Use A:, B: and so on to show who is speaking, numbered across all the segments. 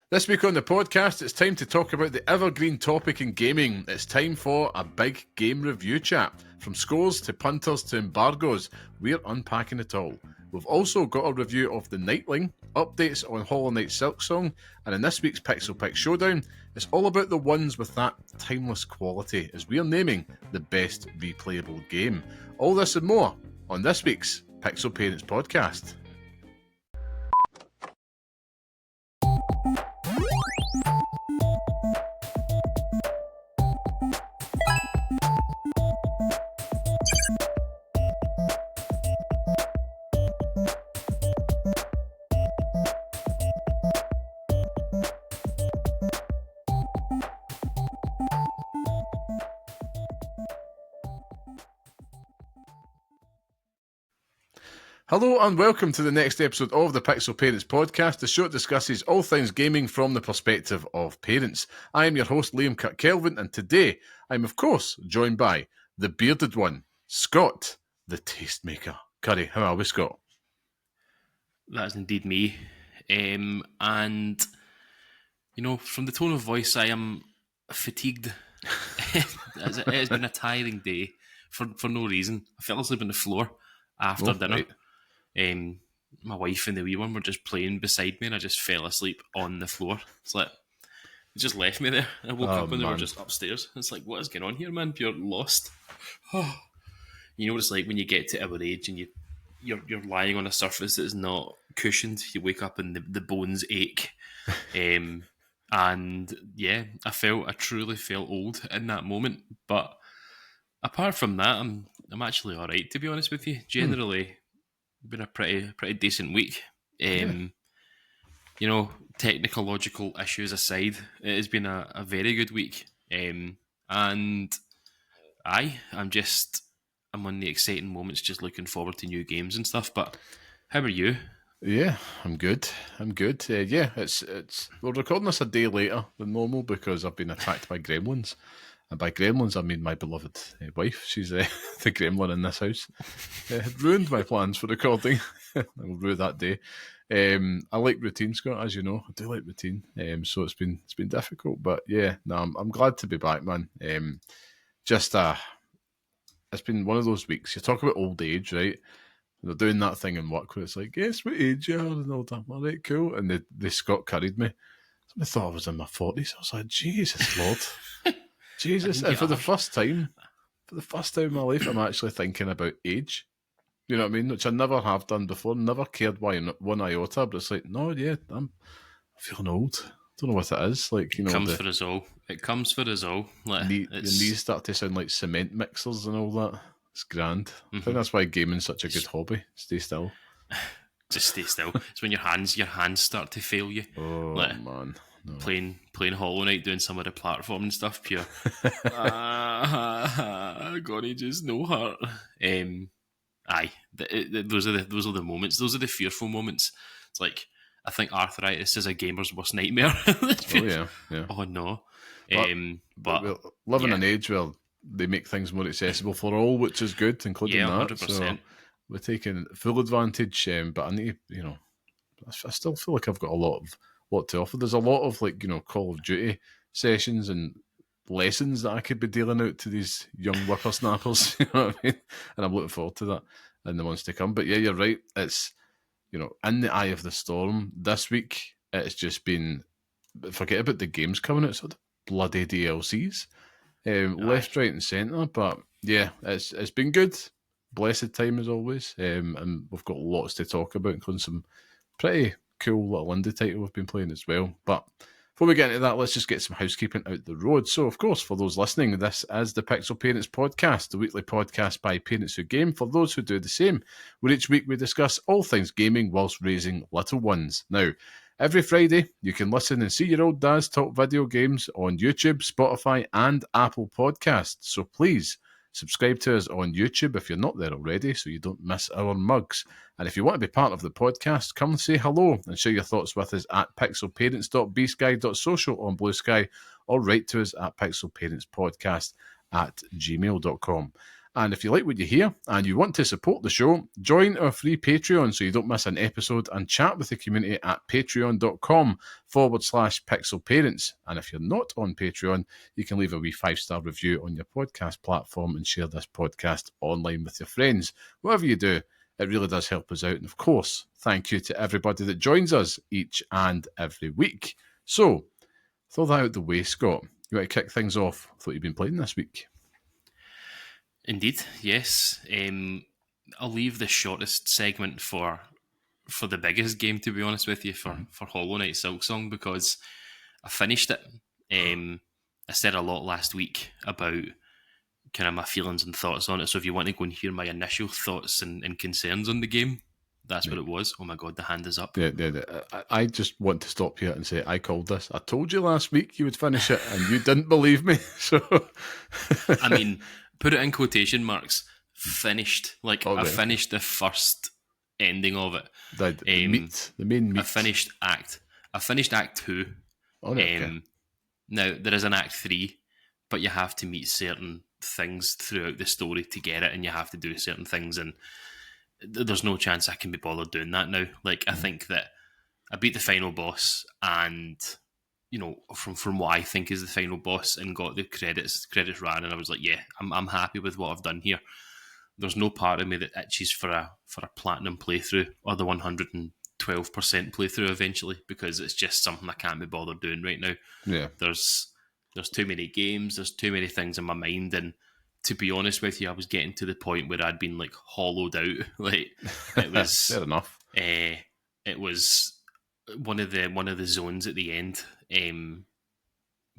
A: This week on the podcast, it's time to talk about the evergreen topic in gaming. It's time for a big game review chat. From scores to punters to embargoes, we're unpacking it all. We've also got a review of the Knightling, updates on Hollow Knight Silksong, and in this week's Pixel Picks Showdown, it's all about the ones with that timeless quality as we're naming the best replayable game. All this and more on this week's Pixel Parents Podcast. Hello and welcome to the next episode of the Pixel Parents Podcast, the show that discusses all things gaming from the perspective of parents. I am your host, Liam Kirk-Kelvin, and today I'm, of course, joined by the bearded one, Scott, the tastemaker. Curry, how are we, Scott?
B: That is indeed me. And, you know, from the tone of voice, I am fatigued. It has been a tiring day for no reason. I fell asleep on the floor after dinner.
A: Right.
B: My wife and the wee one were just playing beside me and I just fell asleep on the floor. It's like, it just left me there. I woke up and they were just upstairs. It's like, what is going on here, man? You're lost. You know what it's like when you get to our age and you're lying on a surface that is not cushioned. You wake up and the bones ache. And yeah, I truly felt old in that moment. But apart from that, I'm actually all right, to be honest with you. Generally, been a pretty decent week. You know, technological issues aside, it has been a very good week. And I'm on the exciting moments, just looking forward to new games and stuff. But how are you?
A: Yeah, I'm good. It's we're recording this a day later than normal because I've been attacked by gremlins. And by gremlins, I mean my beloved wife. She's the gremlin in this house. It ruined my plans for recording. I'll rue that day. I like routine, Scott, as you know. I do like routine. So it's been difficult. But yeah, no, I'm glad to be back, man. It's been one of those weeks. You talk about old age, right? They're doing that thing in work where it's like, guess what age you are and all that. All right, cool. And they Scott curried me. I thought I was in my 40s. I was like, Jesus, Lord. Jesus, and for the first time in my life, I'm actually thinking about age. You know what I mean? Which I never have done before. Never cared why one iota, but it's like, no, yeah, I'm feeling old. Don't know what it is. Like, you know,
B: It comes for us all. Like,
A: your knees start to sound like cement mixers and all that. It's grand. I think that's why gaming's such a good hobby. Stay still.
B: Just stay still. It's when your hands start to fail you.
A: Oh,
B: like,
A: man. No.
B: Playing Hollow Knight, doing some of the platform and stuff, pure. Gonna just no heart. Those are the moments. Those are the fearful moments. It's like, I think arthritis is a gamer's worst nightmare.
A: Yeah.
B: Oh no.
A: But we're living in an age where they make things more accessible for all, which is good, including that.
B: 100%.
A: So we're taking full advantage. But I need, you know, I still feel like I've got a lot to offer. There's a lot of, like, you know, Call of Duty sessions and lessons that I could be dealing out to these young whippersnappers. You know what I mean? And I'm looking forward to that in the months to come. But yeah, you're right. It's, you know, in the eye of the storm this week. It's just been, forget about the games coming out, so the bloody DLCs, left, right, and centre. But yeah, it's been good. Blessed time as always. And we've got lots to talk about, including some pretty cool little indie title we've been playing as well. But before we get into that, let's just get some housekeeping out the road. So, of course, for those listening, this is the Pixel Parents Podcast, the weekly podcast by parents who game, for those who do the same, where each week we discuss all things gaming whilst raising little ones. Now, every Friday, you can listen and see your old dads talk video games on YouTube, Spotify, and Apple Podcasts. So please subscribe to us on YouTube if you're not there already, so you don't miss our mugs. And if you want to be part of the podcast, come and say hello and share your thoughts with us at pixelparents.bsky.social on Blue Sky, or write to us at pixelparentspodcast@gmail.com. And if you like what you hear and you want to support the show, join our free Patreon so you don't miss an episode and chat with the community at patreon.com/pixelparents. And if you're not on Patreon, you can leave a wee 5-star review on your podcast platform and share this podcast online with your friends. Whatever you do, it really does help us out. And of course, thank you to everybody that joins us each and every week. So, with all that out the way, Scott, you want to kick things off with what you've been playing this week?
B: Indeed, yes. I'll leave the shortest segment for the biggest game, to be honest with you, for Hollow Knight Silksong, because I finished it. I said a lot last week about kind of my feelings and thoughts on it, so if you want to go and hear my initial thoughts and concerns on the game, that's what it was. Oh my god, the hand is up.
A: Yeah. I just want to stop here and say I called this. I told you last week you would finish it and you didn't believe me. So
B: I mean, put it in quotation marks, finished. Like, I finished the first ending of it.
A: The main meat.
B: I finished Act 2.
A: Oh, okay.
B: Now, there is an Act 3, but you have to meet certain things throughout the story to get it, and you have to do certain things, and there's no chance I can be bothered doing that now. Like, I think that I beat the final boss, and, you know, from what I think is the final boss, and got the credits ran, and I was like, yeah, I'm happy with what I've done here. There's no part of me that itches for a platinum playthrough or the 112% playthrough eventually, because it's just something I can't be bothered doing right now.
A: Yeah.
B: There's too many games, there's too many things in my mind, and to be honest with you, I was getting to the point where I'd been like hollowed out. Like, it was
A: fair enough.
B: It was one of the zones at the end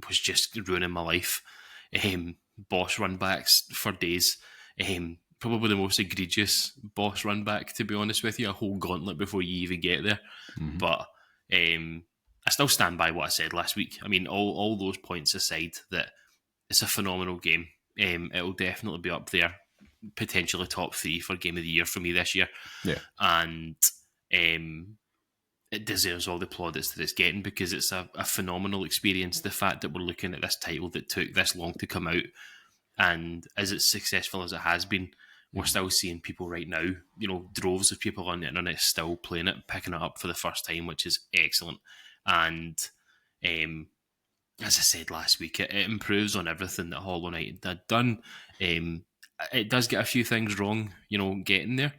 B: was just ruining my life. Boss run backs for days. Probably the most egregious boss run back, to be honest with you. A whole gauntlet before you even get there. Mm-hmm. But I still stand by what I said last week. I mean, all those points aside, that it's a phenomenal game. It'll definitely be up there, potentially top 3 for Game of the Year for me this year.
A: Yeah.
B: And it deserves all the plaudits that it's getting, because it's a phenomenal experience. The fact that we're looking at this title that took this long to come out, and as it's successful as it has been, we're still seeing people right now, you know, droves of people on the internet still playing it, picking it up for the first time, which is excellent. And as I said last week, it improves on everything that Hollow Knight had done. It does get a few things wrong, you know, getting there.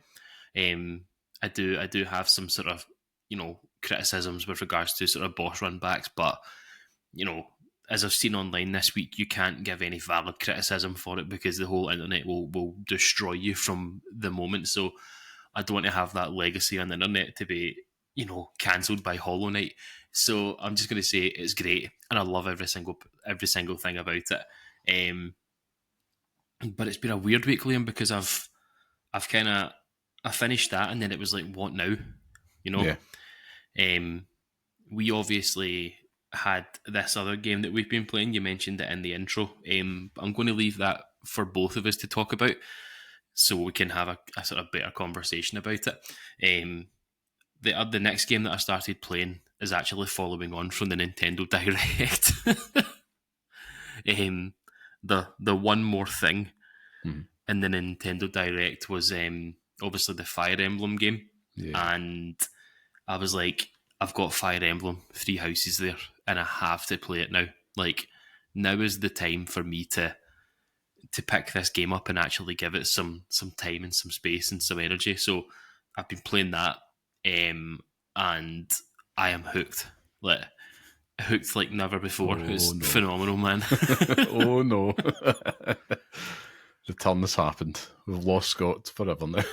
B: I do have some sort of, you know, criticisms with regards to sort of boss run backs, but, you know, as I've seen online this week, you can't give any valid criticism for it, because the whole internet will destroy you from the moment. So I don't want to have that legacy on the internet to be, you know, cancelled by Hollow Knight. So I'm just going to say it's great, and I love every single thing about it. But it's been a weird week, Liam, because I finished that, and then it was like, what now? You know?
A: Yeah.
B: We obviously had this other game that we've been playing. You mentioned it in the intro. I'm going to leave that for both of us to talk about, so we can have a sort of better conversation about it. The next game that I started playing is actually following on from the Nintendo Direct. The one more thing in the Nintendo Direct was obviously the Fire Emblem game. Yeah. And I was like, I've got Fire Emblem, 3 houses there, and I have to play it now. Like, now is the time for me to pick this game up and actually give it some time and some space and some energy. So I've been playing that, and I am hooked. Hooked like never before. It's phenomenal, man.
A: Oh no. The turn has happened. We've lost Scott forever now.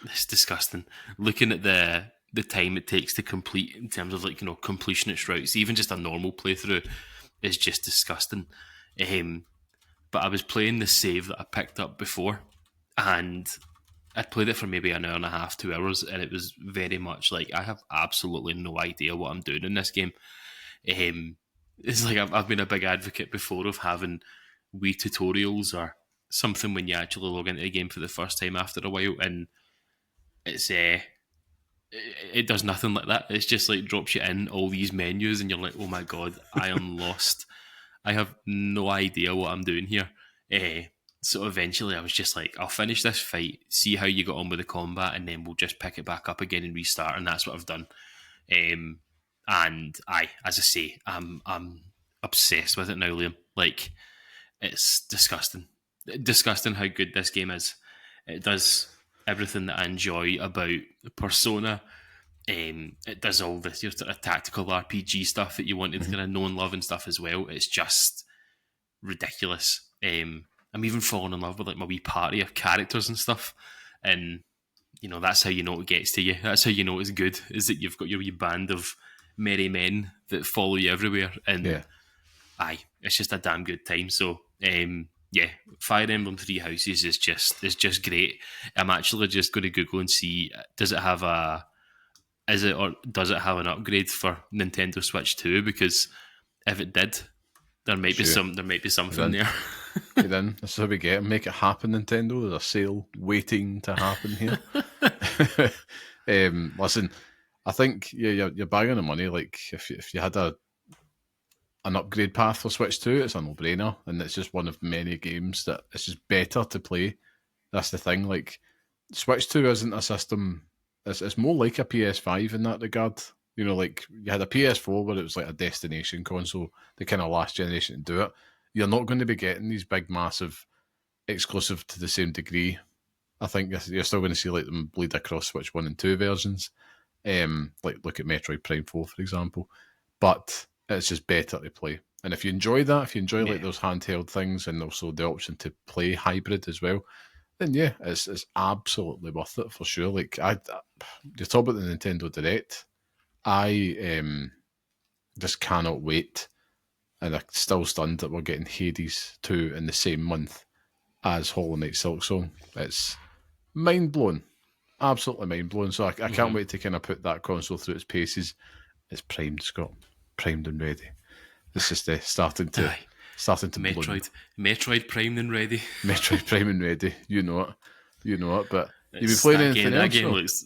B: It's disgusting. Looking at the time it takes to complete in terms of, like, you know, completionist routes, even just a normal playthrough, is just disgusting. But I was playing the save that I picked up before, and I'd played it for maybe an hour and a half, 2 hours, and it was very much like, I have absolutely no idea what I'm doing in this game. It's like I've been a big advocate before of having wee tutorials or something when you actually log into the game for the first time after a while, and it's it does nothing like that. It's just like drops you in all these menus, and you're like, oh my god, I am lost. I have no idea what I'm doing here. So eventually I was just like, I'll finish this fight, see how you got on with the combat, and then we'll just pick it back up again and restart. And that's what I've done. And as I say, I'm obsessed with it now, Liam. Like, it's disgusting. Disgusting how good this game is. It does everything that I enjoy about Persona. It does all this sort of tactical RPG stuff that you wanted to kind of know and love and stuff as well. It's just ridiculous. I'm even falling in love with like my wee party of characters and stuff, and that's how you know it gets to you. That's how you know it's good, is that you've got your wee band of merry men that follow you everywhere, and it's just a damn good time. So Fire Emblem Three Houses is just great. I'm actually just going to Google and see, does it have an upgrade for Nintendo Switch 2? Because if it did, there might be something there.
A: Get in. This is how we get it. Make it happen, Nintendo. There's a sale waiting to happen here. Listen, I think you're banging the money. Like, if you had an upgrade path for Switch 2, it's a no-brainer, and it's just one of many games that it's just better to play. That's the thing. Like, Switch 2 isn't a system. It's more like a PS5 in that regard. Like, you had a PS4 where it was like a destination console, the kind of last generation to do it. You're not going to be getting these big, massive, exclusive to the same degree. I think you're still going to see like them bleed across Switch 1 and 2 versions. Like, look at Metroid Prime 4, for example. But it's just better to play. And if you enjoy that, if you enjoy like those handheld things and also the option to play hybrid as well, then it's absolutely worth it for sure. Like, you talk about the Nintendo Direct. I just cannot wait, and I'm still stunned that we're getting Hades 2 in the same month as Hollow Knight Silksong. It's mind-blowing. Absolutely mind-blowing. So I can't wait to kind of put that console through its paces. It's primed, Scott. Primed and ready. It's just starting to
B: Metroid primed and ready.
A: Metroid primed and ready. You know it. But you've been playing anything else?
B: That game looks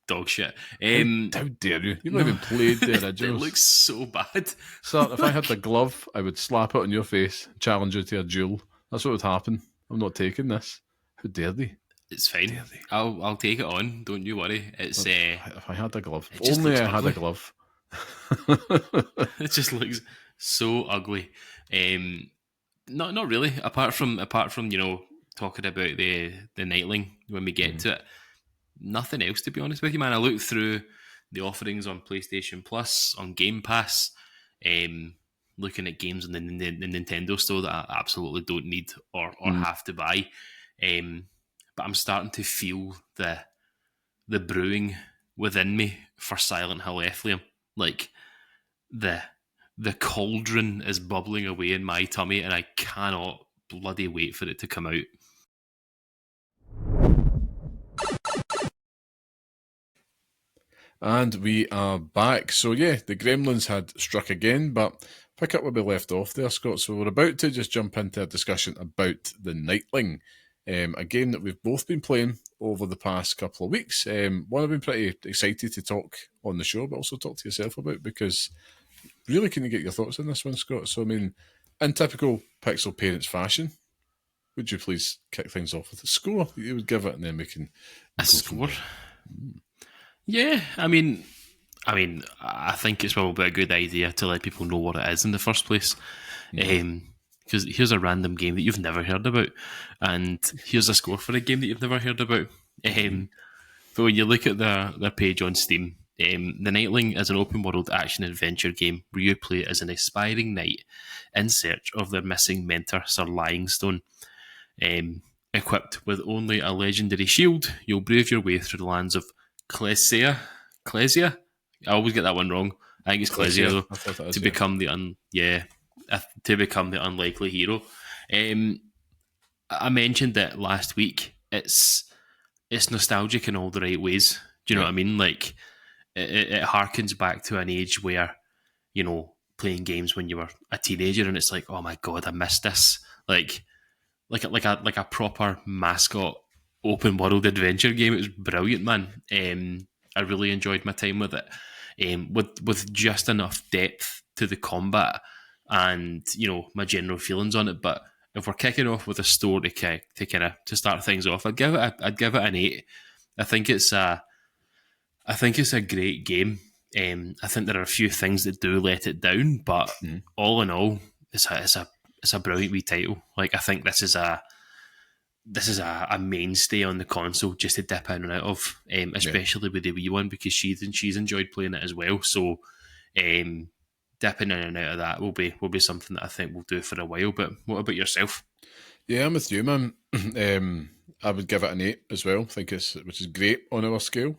B: dog shit.
A: How dare you? You've not even played the originals.
B: It looks so bad.
A: So if I had the glove, I would slap it on your face, challenge you to a duel. That's what would happen. I'm not taking this. How dare they?
B: It's fine. I'll take it on. Don't you worry. It's
A: if I had a glove. If only I had a glove.
B: It just looks so ugly. Not really. Apart from talking about the Knightling when we get to it. Nothing else, to be honest with you, man. I looked through the offerings on PlayStation Plus, on Game Pass, looking at games in the Nintendo store that I absolutely don't need or have to buy. But I'm starting to feel the brewing within me for Silent Hill Liam. Like, the cauldron is bubbling away in my tummy, and I cannot bloody wait for it to come out.
A: And we are back. So the Gremlins had struck again, but pick up where we left off there, Scott. So we're about to just jump into a discussion about the Knightling, a game that we've both been playing over the past couple of weeks. One I've been pretty excited to talk on the show, but also talk to yourself about, because really can you get your thoughts on this one, Scott? So, I mean, in typical Pixel Parents fashion, would you please kick things off with a score you would give it, and then we can...
B: A score? Yeah, I mean, I think it's probably a good idea to let people know what it is in the first place. Because here's a random game that you've never heard about, and here's a score for a game that you've never heard about. But when you look at their page on Steam, the Knightling is an open-world action-adventure game where you play as an aspiring knight in search of their missing mentor, Sir Lyingstone. Equipped with only a legendary shield, you'll brave your way through the lands of Clesia? I always get that one wrong. I think it's Clesia, though, to become the unlikely hero. I mentioned it last week. It's nostalgic in all the right ways. Do you know what I mean? Like, it harkens back to an age where, playing games when you were a teenager, and it's like, oh my god, I missed this. Like a proper mascot open world adventure game. It was brilliant, man. I really enjoyed my time with it. With just enough depth to the combat and, my general feelings on it, but if we're kicking off with a story to start things off, I'd give it an 8. I think it's a great game. I think there are a few things that do let it down, but all in all, it's a brilliant wee title. Like, I think this is a mainstay on the console just to dip in and out of, especially with the Wii one, because she's enjoyed playing it as well. So dipping in and out of that will be something that I think we'll do for a while. But what about yourself?
A: Yeah, I'm with you, man. I would give it an 8 as well. I think which is great on our scale.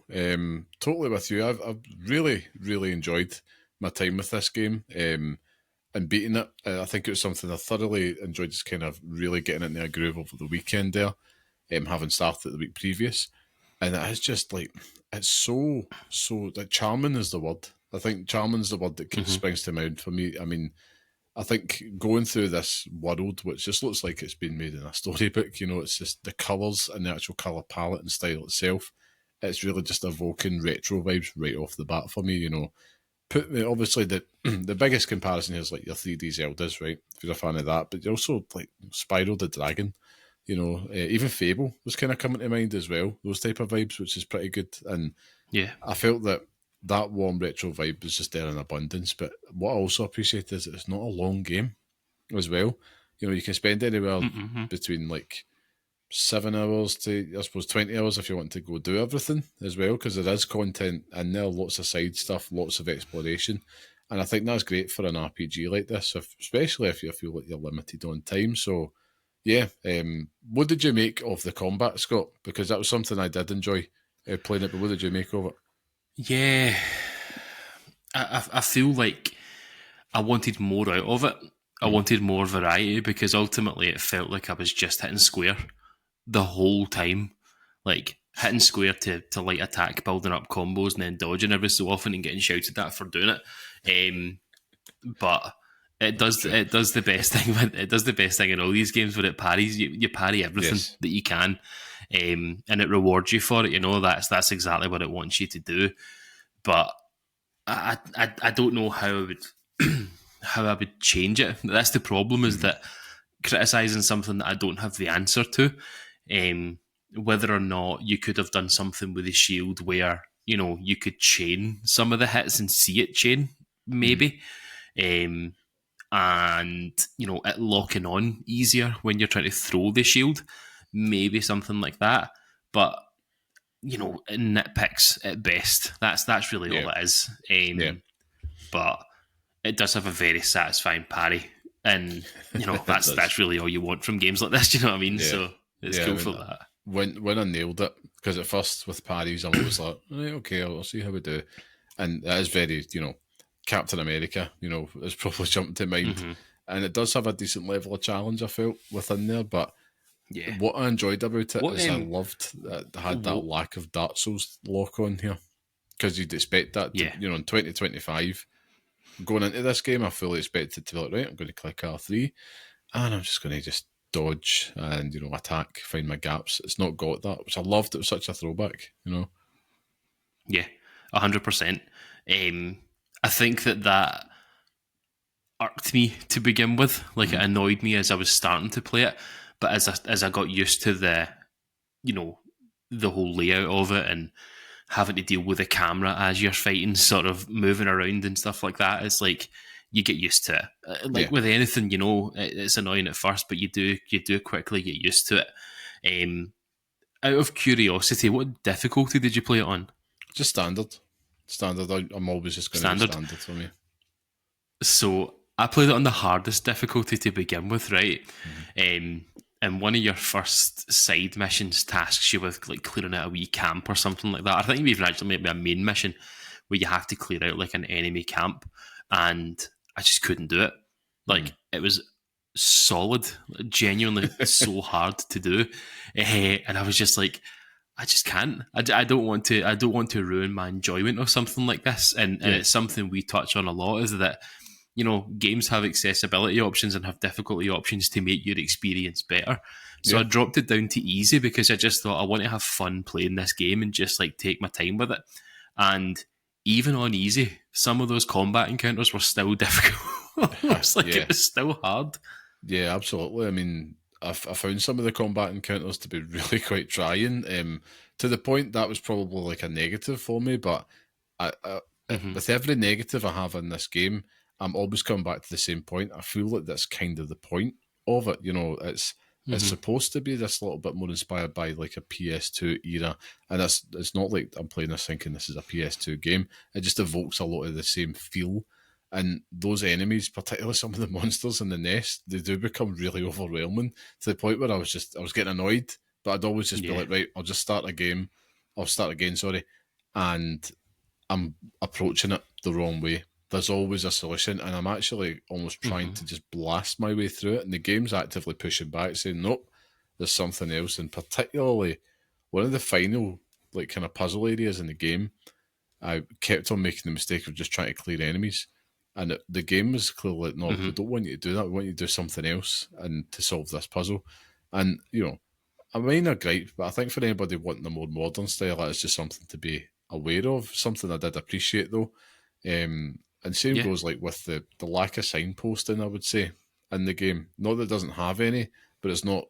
A: Totally with you. I've really, really enjoyed my time with this game. And beating it, I think it was something I thoroughly enjoyed, just kind of really getting into a groove over the weekend there, having started the week previous. And it is just like, it's so like, charming is the word. I think charming is the word that springs to mind for me. I mean, I think going through this world, which just looks like it's been made in a storybook, it's just the colours and the actual colour palette and style itself, it's really just evoking retro vibes right off the bat for me, Obviously, the biggest comparison here is like your 3D Zeldas, right? If you're a fan of that, but you also like Spyro the Dragon, even Fable was kind of coming to mind as well. Those type of vibes, which is pretty good. And
B: yeah,
A: I felt that warm retro vibe was just there in abundance. But what I also appreciate is that it's not a long game as well. You can spend anywhere between like 7 hours to, I suppose, 20 hours if you want to go do everything as well, because there is content in there, lots of side stuff, lots of exploration. And I think that's great for an RPG like this, especially if you feel like you're limited on time. So, yeah. What did you make of the combat, Scott? Because that was something I did enjoy playing it, but what did you make of it?
B: Yeah. I feel like I wanted more out of it. I wanted more variety, because ultimately it felt like I was just hitting square the whole time, like hitting square to light attack, building up combos, and then dodging every so often and getting shouted at for doing it. But it does the best thing. It does the best thing in all these games where it parries. You parry everything that you can, and it rewards you for it. That's exactly what it wants you to do. But I don't know how I would how I would change it. That's the problem, is that criticising something that I don't have the answer to. Whether or not you could have done something with the shield where, you could chain some of the hits and see it chain, maybe. And, it locking on easier when you're trying to throw the shield, maybe something like that. But, nitpicks at best. That's really all it is. But it does have a very satisfying parry. And, that's really all you want from games like this, you know what I mean? Yeah. So it's cool for that.
A: When I nailed it, because at first with parries, I'm always like, right, okay, I'll see how we do. And that is very, Captain America, has probably jumped to mind. And it does have a decent level of challenge, I felt, within there. But what I enjoyed about it is I loved that it had that lack of Dark Souls lock on here. Because you'd expect that, in 2025, going into this game, I fully expected to be like, right, I'm going to click R3, and I'm just going to just dodge and, attack, find my gaps. It's not got that, which I loved. It was such a throwback,
B: Yeah, 100%. I think that irked me to begin with. Like, it annoyed me as I was starting to play it, but as I got used to the whole layout of it and having to deal with the camera as you're fighting, sort of moving around and stuff like that, it's like you get used to it. With anything, it's annoying at first, but you do quickly get used to it. Out of curiosity, what difficulty did you play it on?
A: Just standard. I'm always just going to be standard for me.
B: So I played it on the hardest difficulty to begin with, right? And one of your first side missions tasks you with like clearing out a wee camp or something like that. I think you even actually made a main mission where you have to clear out like an enemy camp, and I just couldn't do it. Like it was solid, genuinely so hard to do, and I was just like, I just can't. I don't want to ruin my enjoyment of something like this, and it's something we touch on a lot, is that games have accessibility options and have difficulty options to make your experience better. So I dropped it down to easy because I just thought I want to have fun playing this game and just like take my time with it. And even on easy, some of those combat encounters were still difficult. It was still hard.
A: Yeah, absolutely. I mean, I found some of the combat encounters to be really quite trying, to the point that was probably like a negative for me. But
B: Mm-hmm.
A: with every negative I have in this game, I'm always coming back to the same point. I feel like that's kind of the point of it. It's
B: Mm-hmm.
A: supposed to be this little bit more inspired by like a PS2 era, and it's not like I'm playing this thinking this is a PS2 game. It just evokes a lot of the same feel. And those enemies, particularly some of the monsters in the nest, they do become really overwhelming to the point where I was getting annoyed. But I'd always just be
B: Yeah.
A: like, right, I'll just start a game. I'll start again, sorry. And I'm approaching it the wrong way. There's always a solution, and I'm actually almost trying
B: Mm-hmm.
A: to just blast my way through it. And the game's actively pushing back, saying, nope, there's something else. And particularly one of the final, like, kind of puzzle areas in the game, I kept on making the mistake of just trying to clear enemies. And the game was clearly like, no,
B: Mm-hmm.
A: we don't want you to do that. We want you to do something else and to solve this puzzle. And, a minor gripe, but I think for anybody wanting a more modern style, that is just something to be aware of. Something I did appreciate though. And same
B: Yeah.
A: goes like with the lack of signposting, I would say, in the game. Not that it doesn't have any, but it's not,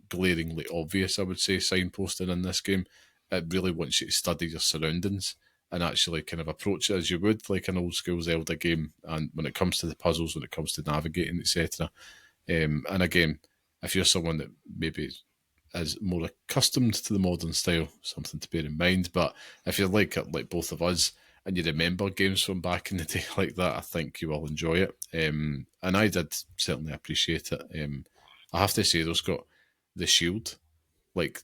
A: glaringly obvious, I would say, signposting in this game. It really wants you to study your surroundings and actually kind of approach it as you would like an old school Zelda game. And when it comes to the puzzles, when it comes to navigating, etc. And again, if you're someone that maybe is more accustomed to the modern style, something to bear in mind. But if you're like both of us and you remember games from back in the day like that, I think you will enjoy it. And I did certainly appreciate it. I have to say, those got the shield, like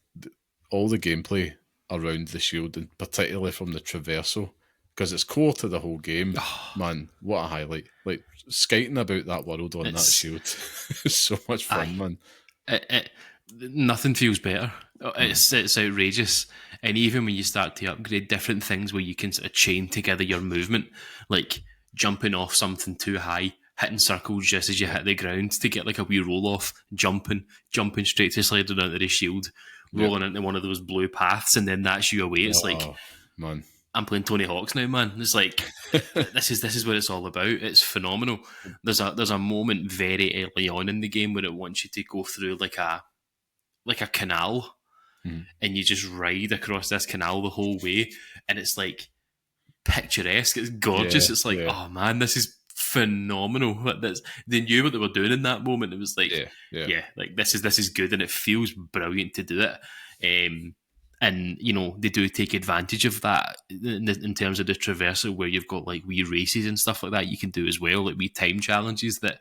A: all the gameplay around the shield, and particularly from the traversal, because it's core to the whole game. Man, what a highlight! Like skating about that world on that
B: It's
A: shield is so much fun,
B: aye.
A: man.
B: It nothing feels better.
A: Mm.
B: It's outrageous, and even when you start to upgrade different things where you can sort of chain together your movement, like jumping off something too high, hitting circles just as you
A: Yeah,
B: hit the ground to get like a wee roll off, jumping straight to sliding onto the shield,
A: yeah.
B: rolling into one of those blue paths, and then that's you away. It's like
A: Oh man.
B: I'm playing Tony Hawk's now, man. It's like this is what it's all about. It's phenomenal. There's a moment very early on in the game where it wants you to go through like a canal,
A: Mhm.
B: and you just ride across this canal the whole way, and it's like picturesque. It's
A: Yeah,
B: gorgeous. It's like,
A: yeah,
B: oh man, this is phenomenal. They knew what they were doing in that moment. It was like,
A: yeah, yeah,
B: yeah, like this is good, and it feels brilliant to do it. And they do take advantage of that in terms of the traversal, where you've got like wee races and stuff like that you can do as well, like wee time challenges that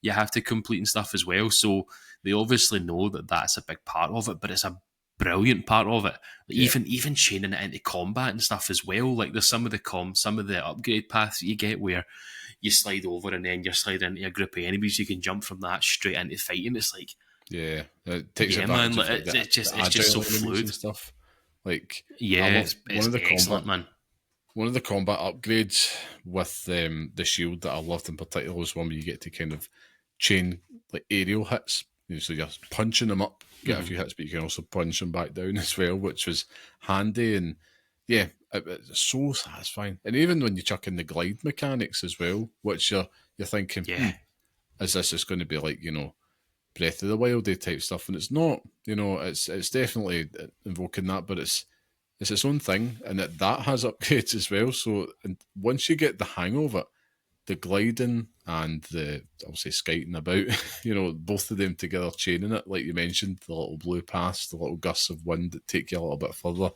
B: you have to complete and stuff as well. So they obviously know that that's a big part of it, but it's a brilliant part of it.
A: yeah.
B: Even chaining it into combat and stuff as well. Like there's some of the upgrade paths that you get where you slide over and then you're sliding into a group of enemies. You can jump from that straight into fighting. It's like,
A: Yeah. It takes
B: yeah, man,
A: advantage
B: like
A: of like the
B: it's just so
A: agile enemies
B: fluid.
A: and stuff. Like I
B: Yeah,
A: love
B: it's excellent, man.
A: one of the combat upgrades with the shield that I loved in particular was one where you get to kind of chain like aerial hits. So you're punching them up, get a
B: Mm-hmm.
A: few hits, but you can also punch them back down as well, which was handy. And yeah, it's so satisfying. And even when you chuck in the glide mechanics as well, which you're thinking,
B: Yeah,
A: is this just going to be like Breath of the Wild type stuff? And it's not. It's definitely invoking that, but it's its own thing, and that has upgrades as well. So, and once you get the hang of it, the gliding and the I'll say skiting about, both of them together, chaining it, like you mentioned, the little blue paths, the little gusts of wind that take you a little bit further,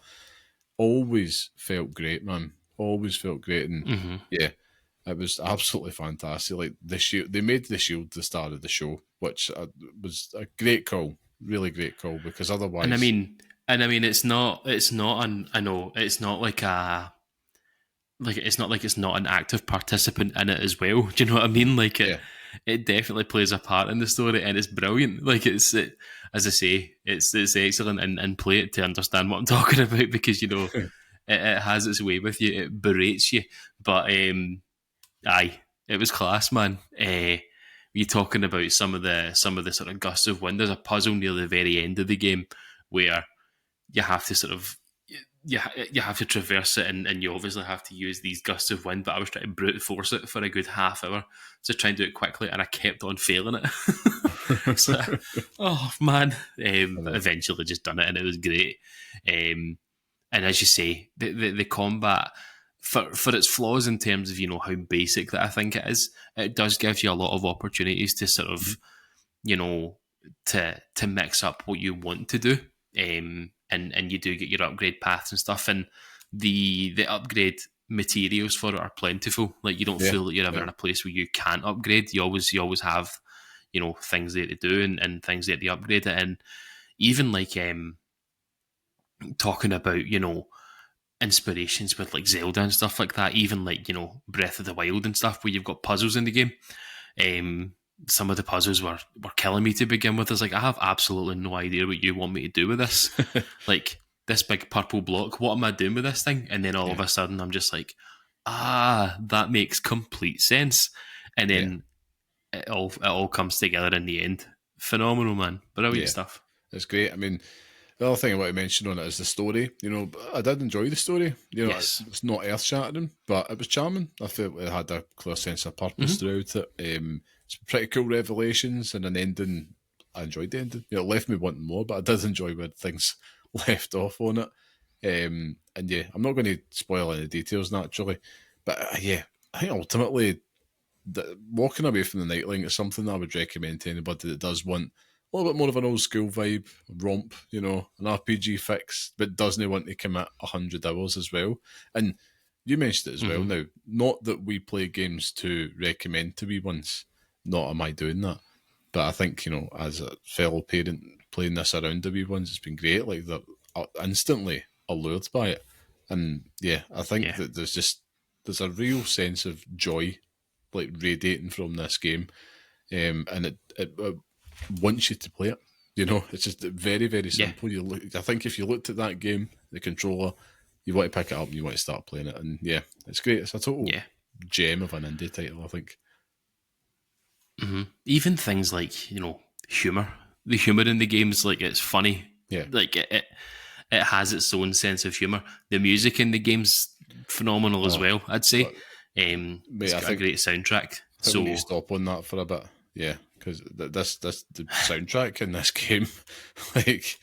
A: always felt great, man. Always felt great, and
B: mm-hmm.
A: yeah, it was absolutely fantastic. Like the shield, they made the shield the star of the show, which was a great call, really great call, because
B: And I
A: otherwise,
B: mean, it's not an I know it's not like a like it's not an active participant in it as well. Do you know what I mean? Like
A: yeah,
B: it definitely plays a part in the story, and it's brilliant. Like as I say, it's excellent, and play it to understand what I'm talking about, because it has its way with you. It berates you, but aye, it was class, man. You talking about some of the sort of gusts of wind. There's a puzzle near the very end of the game where you have to sort of you have to traverse it, and you obviously have to use these gusts of wind. But I was trying to brute force it for a good half hour to try and do it quickly, and I kept on failing it. So, oh man. But eventually just done it, and it was great. And as you say, the combat, for its flaws in terms of, you know, how basic that I think it is, it does give you a lot of opportunities to sort of, you know, to mix up what you want to do. And you do get your upgrade paths and stuff, and the upgrade materials for it are plentiful. Like, you don't feel that you're ever in a place where you can't upgrade. You always have, you know, things there to do, and things there to upgrade it. And even like talking about, you know, inspirations with like Zelda and stuff like that, even like, you know, Breath of the Wild and stuff, where you've got puzzles in the game. Some of the puzzles were killing me to begin with. It's like, I have absolutely no idea what you want me to do with this. Like, this big purple block, what am I doing with this thing? And then all of a sudden I'm just like, that makes complete sense. And then it all comes together in the end. Phenomenal, man. Brilliant stuff.
A: It's great. I mean, the other thing I want to mention on it is the story. You know, I did enjoy the story. You know, it's not earth-shattering, but it was charming. I felt it had a clear sense of purpose throughout it. It's pretty cool revelations, and an ending. I enjoyed the ending. You know, it left me wanting more, but I did enjoy where things left off on it. And yeah, I'm not going to spoil any details naturally, but I think ultimately, walking away from the Knightling is something I would recommend to anybody that does want a little bit more of an old school vibe, romp, you know, an RPG fix, but doesn't want to commit 100 hours as well. And you mentioned it as well now. Not that we play games to recommend to wee ones. Not am I doing that. But I think, you know, as a fellow parent playing this around the wee ones, it's been great. Like, they're instantly allured by it. And yeah, I think that there's a real sense of joy, like, radiating from this game. And it wants you to play it. You know, it's just very, very simple. I think if you looked at that game, the controller, you want to pick it up and you want to start playing it. And yeah, it's great. It's a total gem of an indie title, I think.
B: Even things like, you know, humour. The humour in the games, like, it's funny.
A: Yeah.
B: Like, it has its own sense of humour. The music in the game's phenomenal as well, I'd say. It's got a great soundtrack.
A: So we need to stop on that for a bit. Yeah, because the soundtrack in this game, like,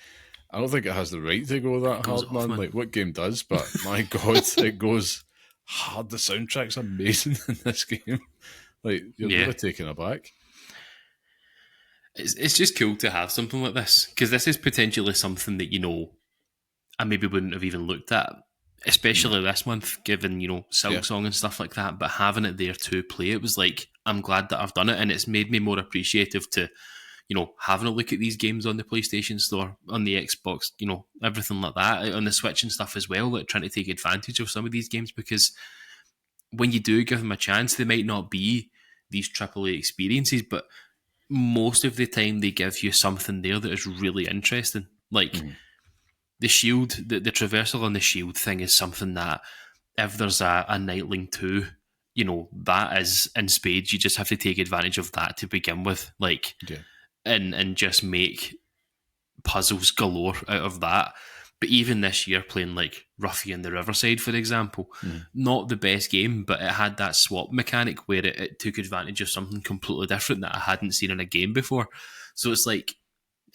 A: I don't think it has the right to go that hard, man. Like, what game does? But my God, it goes hard. The soundtrack's amazing in this game. Like, you're really taken aback.
B: It's just cool to have something like this, because this is potentially something that, you know, I maybe wouldn't have even looked at, especially this month, given, you know, Silksong and stuff like that. But having it there to play, it was like, I'm glad that I've done it, and it's made me more appreciative to, you know, having a look at these games on the PlayStation Store, on the Xbox, you know, everything like that, on the Switch and stuff as well, like trying to take advantage of some of these games, because when you do give them a chance, they might not be these AAA experiences, but most of the time they give you something there that is really interesting. Like the shield, the traversal on the shield thing is something that if there's a Knightling 2, you know, that is in spades. You just have to take advantage of that to begin with, like, and just make puzzles galore out of that. But even this year, playing like Ruffy in the Riverside, for example, not the best game, but it had that swap mechanic where it took advantage of something completely different that I hadn't seen in a game before. So it's like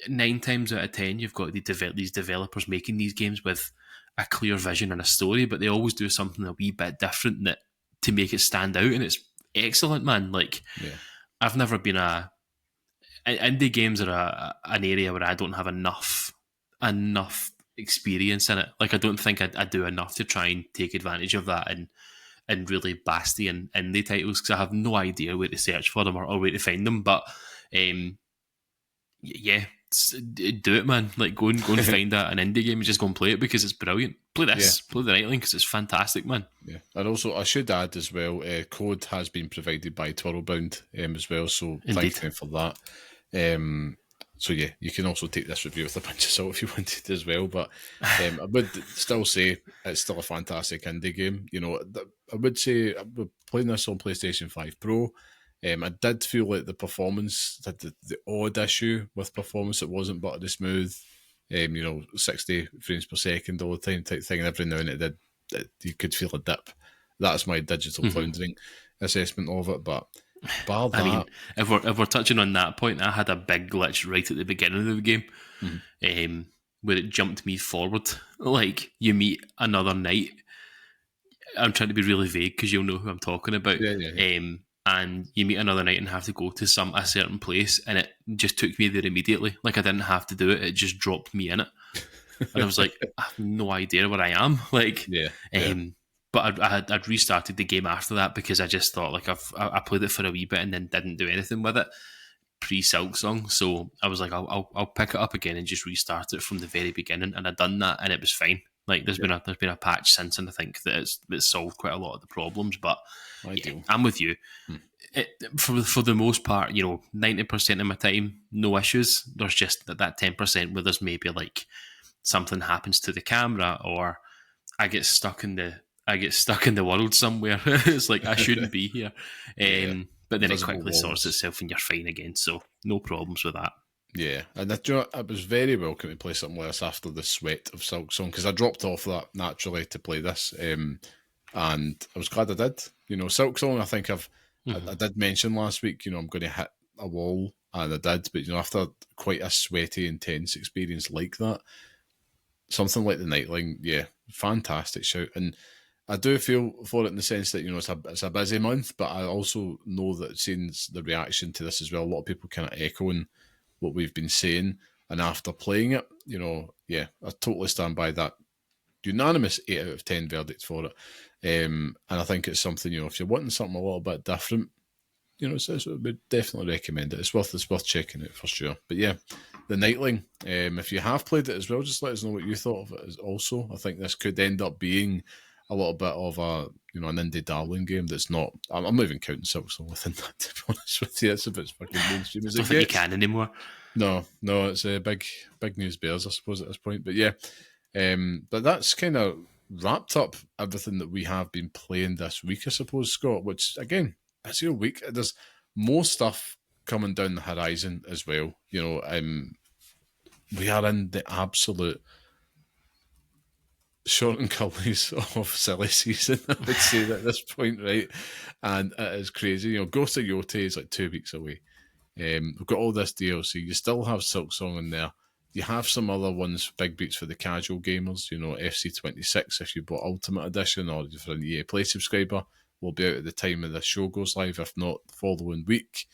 B: 9 times out of 10, you've got these developers making these games with a clear vision and a story, but they always do something a wee bit different that to make it stand out, and it's excellent, man. Like, I've never been indie games are an area where I don't have enough experience in it. Like, I don't think I do enough to try and take advantage of that and really bask the indie titles, because I have no idea where to search for them or where to find them. But do it, man. Like, go and find an indie game and just go and play it, because it's brilliant. Play this, play the Knightling, because it's fantastic, man. Yeah,
A: and also I should add as well, code has been provided by Twirlbound as well, so thank them for that. So yeah, you can also take this review with a pinch of salt if you wanted as well, but I would still say it's still a fantastic indie game. You know, I would say we're playing this on PlayStation 5 Pro. I did feel like the performance had the odd issue with performance. It wasn't buttery smooth, 60 frames per second all the time type thing, and every now and then you could feel a dip. That's my digital floundering assessment of it, but Bar that.
B: I mean, if we're touching on that point, I had a big glitch right at the beginning of the game, where it jumped me forward. Like, you meet another knight. I'm trying to be really vague because you'll know who I'm talking about.
A: Yeah.
B: And you meet another knight and have to go to a certain place, and it just took me there immediately. Like, I didn't have to do it; it just dropped me in it, and I was like, I have no idea where I am. Like,
A: Yeah.
B: But I'd restarted the game after that because I just thought, like, I played it for a wee bit and then didn't do anything with it pre Silksong. So I was like, I'll pick it up again and just restart it from the very beginning, and I done that, and it was fine. Like, there's been a patch since, and I think that it's solved quite a lot of the problems. But yeah, I'm with you. For the most part, 90% of my time, no issues. There's just that 10% where there's maybe like something happens to the camera, or I get stuck in the world somewhere. It's like, I shouldn't be here. But then it quickly sorts itself and you're fine again. So no problems with that.
A: Yeah, and I was very welcome to play something like this after the sweat of Silksong, because I dropped off that naturally to play this, and I was glad I did. Silksong, I think I did mention last week, I'm going to hit a wall, and I did, but after quite a sweaty, intense experience like that, something like the Knightling, yeah, fantastic shout. And I do feel for it in the sense that, it's a busy month, but I also know that seeing the reaction to this as well, a lot of people kind of echoing what we've been saying, and after playing it, yeah, I totally stand by that unanimous 8 out of 10 verdict for it. And I think it's something, if you're wanting something a little bit different, we'd definitely recommend it. It's worth checking out for sure. But yeah, the Knightling, if you have played it as well, just let us know what you thought of it. Also, I think this could end up being a little bit of an indie darling game that's not. I'm not even counting Silksong within that, to be honest with you. It's a bit fucking mainstream as it gets.
B: I don't think you can anymore.
A: No, it's a big news bears, I suppose, at this point. But yeah, but that's kind of wrapped up everything that we have been playing this week, I suppose, Scott. Which again, it's your week. There's more stuff coming down the horizon as well. We are in the absolute short and curlies of silly season, I would say at this point, right? And it is crazy. Ghost of Yote is like 2 weeks away. We've got all this DLC. You still have Silksong in there. You have some other ones, big beats for the casual gamers. FC26 if you bought Ultimate Edition, or if you're an EA Play subscriber, will be out at the time of the show goes live, if not the following week.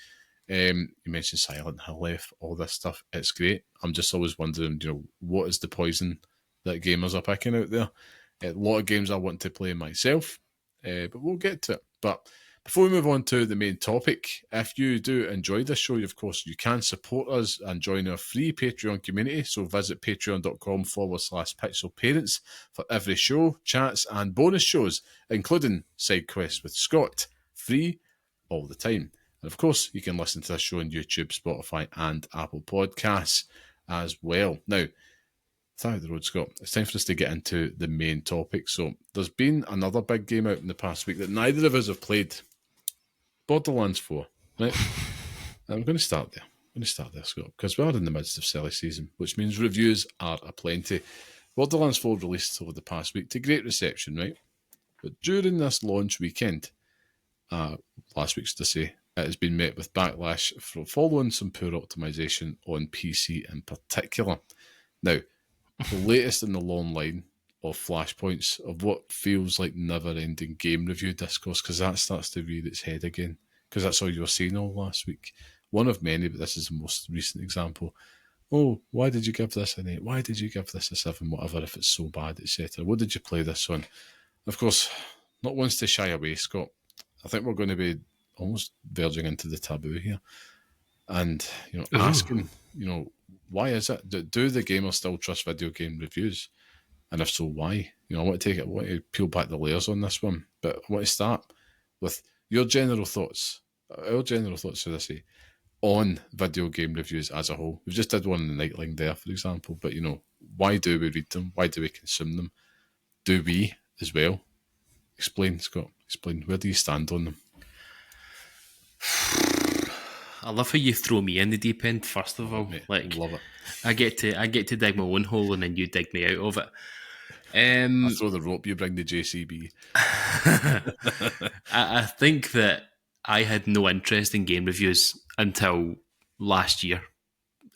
A: You mentioned Silent Hill F, all this stuff. It's great. I'm just always wondering, what is the poison that gamers are picking out there? A lot of games I want to play myself, but we'll get to it. But before we move on to the main topic, if you do enjoy this show, of course, you can support us and join our free Patreon community. So visit patreon.com/pixelparents for every show, chats, and bonus shows, including Side Quests with Scott, free all the time. And of course, you can listen to this show on YouTube, Spotify, and Apple Podcasts as well. Now, out the road, Scott. It's time for us to get into the main topic. So there's been another big game out in the past week that neither of us have played. Borderlands 4, right? I'm going to start there. Scott, because we are in the midst of silly season, which means reviews are aplenty. Borderlands 4 released over the past week to great reception, right? But during this launch weekend, last week's to say, it has been met with backlash for following some poor optimization on PC in particular. Now, the latest in the long line of flashpoints of what feels like never-ending game review discourse, because that starts to rear its head again, because that's all you were seeing all last week. One of many, but this is the most recent example. Oh, why did you give this an 8? Why did you give this a 7? Whatever, if it's so bad, etc. What did you play this on? Of course, not ones to shy away, Scott. I think we're going to be almost verging into the taboo here. And, asking, why is it? Do the gamers still trust video game reviews? And if so, why? I want to peel back the layers on this one. But I want to start with your general thoughts. Our general thoughts, should I say, on video game reviews as a whole. We've just did one in the Knightling there, for example. But, why do we read them? Why do we consume them? Do we as well? Explain, Scott. Explain. Where do you stand on them?
B: I love how you throw me in the deep end, first of all.
A: Mate,
B: like,
A: love it.
B: I get to dig my own hole and then you dig me out of it.
A: I throw the rope, you bring the JCB.
B: I think that I had no interest in game reviews until last year.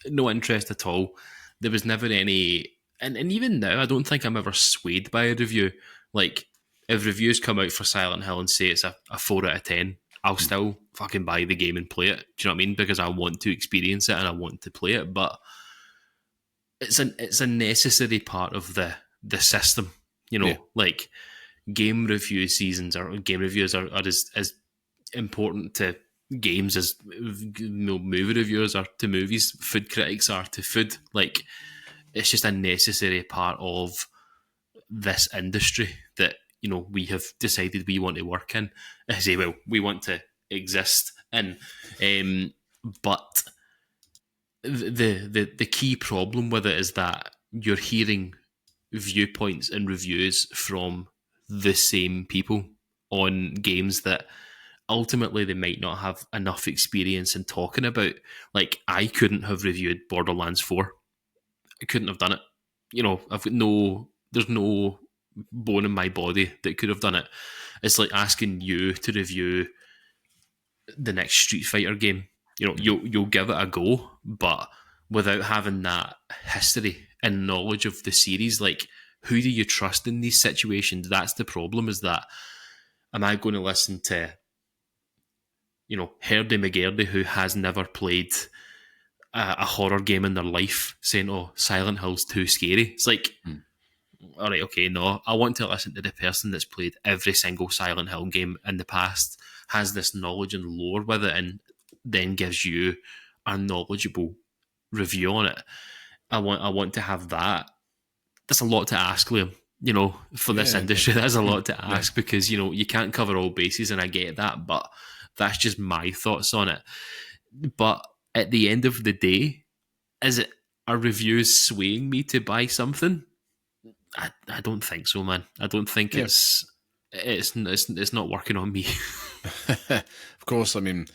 B: No interest at all. There was never any, and even now, I don't think I'm ever swayed by a review. Like, if reviews come out for Silent Hill and say it's a 4 out of 10, I'll still fucking buy the game and play it. Do you know what I mean? Because I want to experience it and I want to play it. But it's a necessary part of the system. You know, like game review seasons or game reviews are as important to games as movie reviewers are to movies, food critics are to food. Like, it's just a necessary part of this industry that, you know, we have decided we want to work in. I say, well, we want to exist in. But the key problem with it is that you're hearing viewpoints and reviews from the same people on games that ultimately they might not have enough experience in talking about. Like, I couldn't have reviewed Borderlands 4. I couldn't have done it. You know, there's no bone in my body that could have done it. It's like asking you to review the next Street Fighter game. You know, you'll give it a go, but without having that history and knowledge of the series, like, who do you trust in these situations? That's the problem, is that, am I going to listen to, you know, Herdy McGurdy, who has never played a horror game in their life, saying, oh, Silent Hill's too scary? It's like, all right, okay, no. I want to listen to the person that's played every single Silent Hill game in the past, has this knowledge and lore with it, and then gives you a knowledgeable review on it. I want to have that. That's a lot to ask, Liam. You know, for this industry, that's a lot to ask because, you know, you can't cover all bases, and I get that, but that's just my thoughts on it. But at the end of the day, is it a review swaying me to buy something? I don't think so, man. I don't think it's not working on me.
A: Of course, I mean,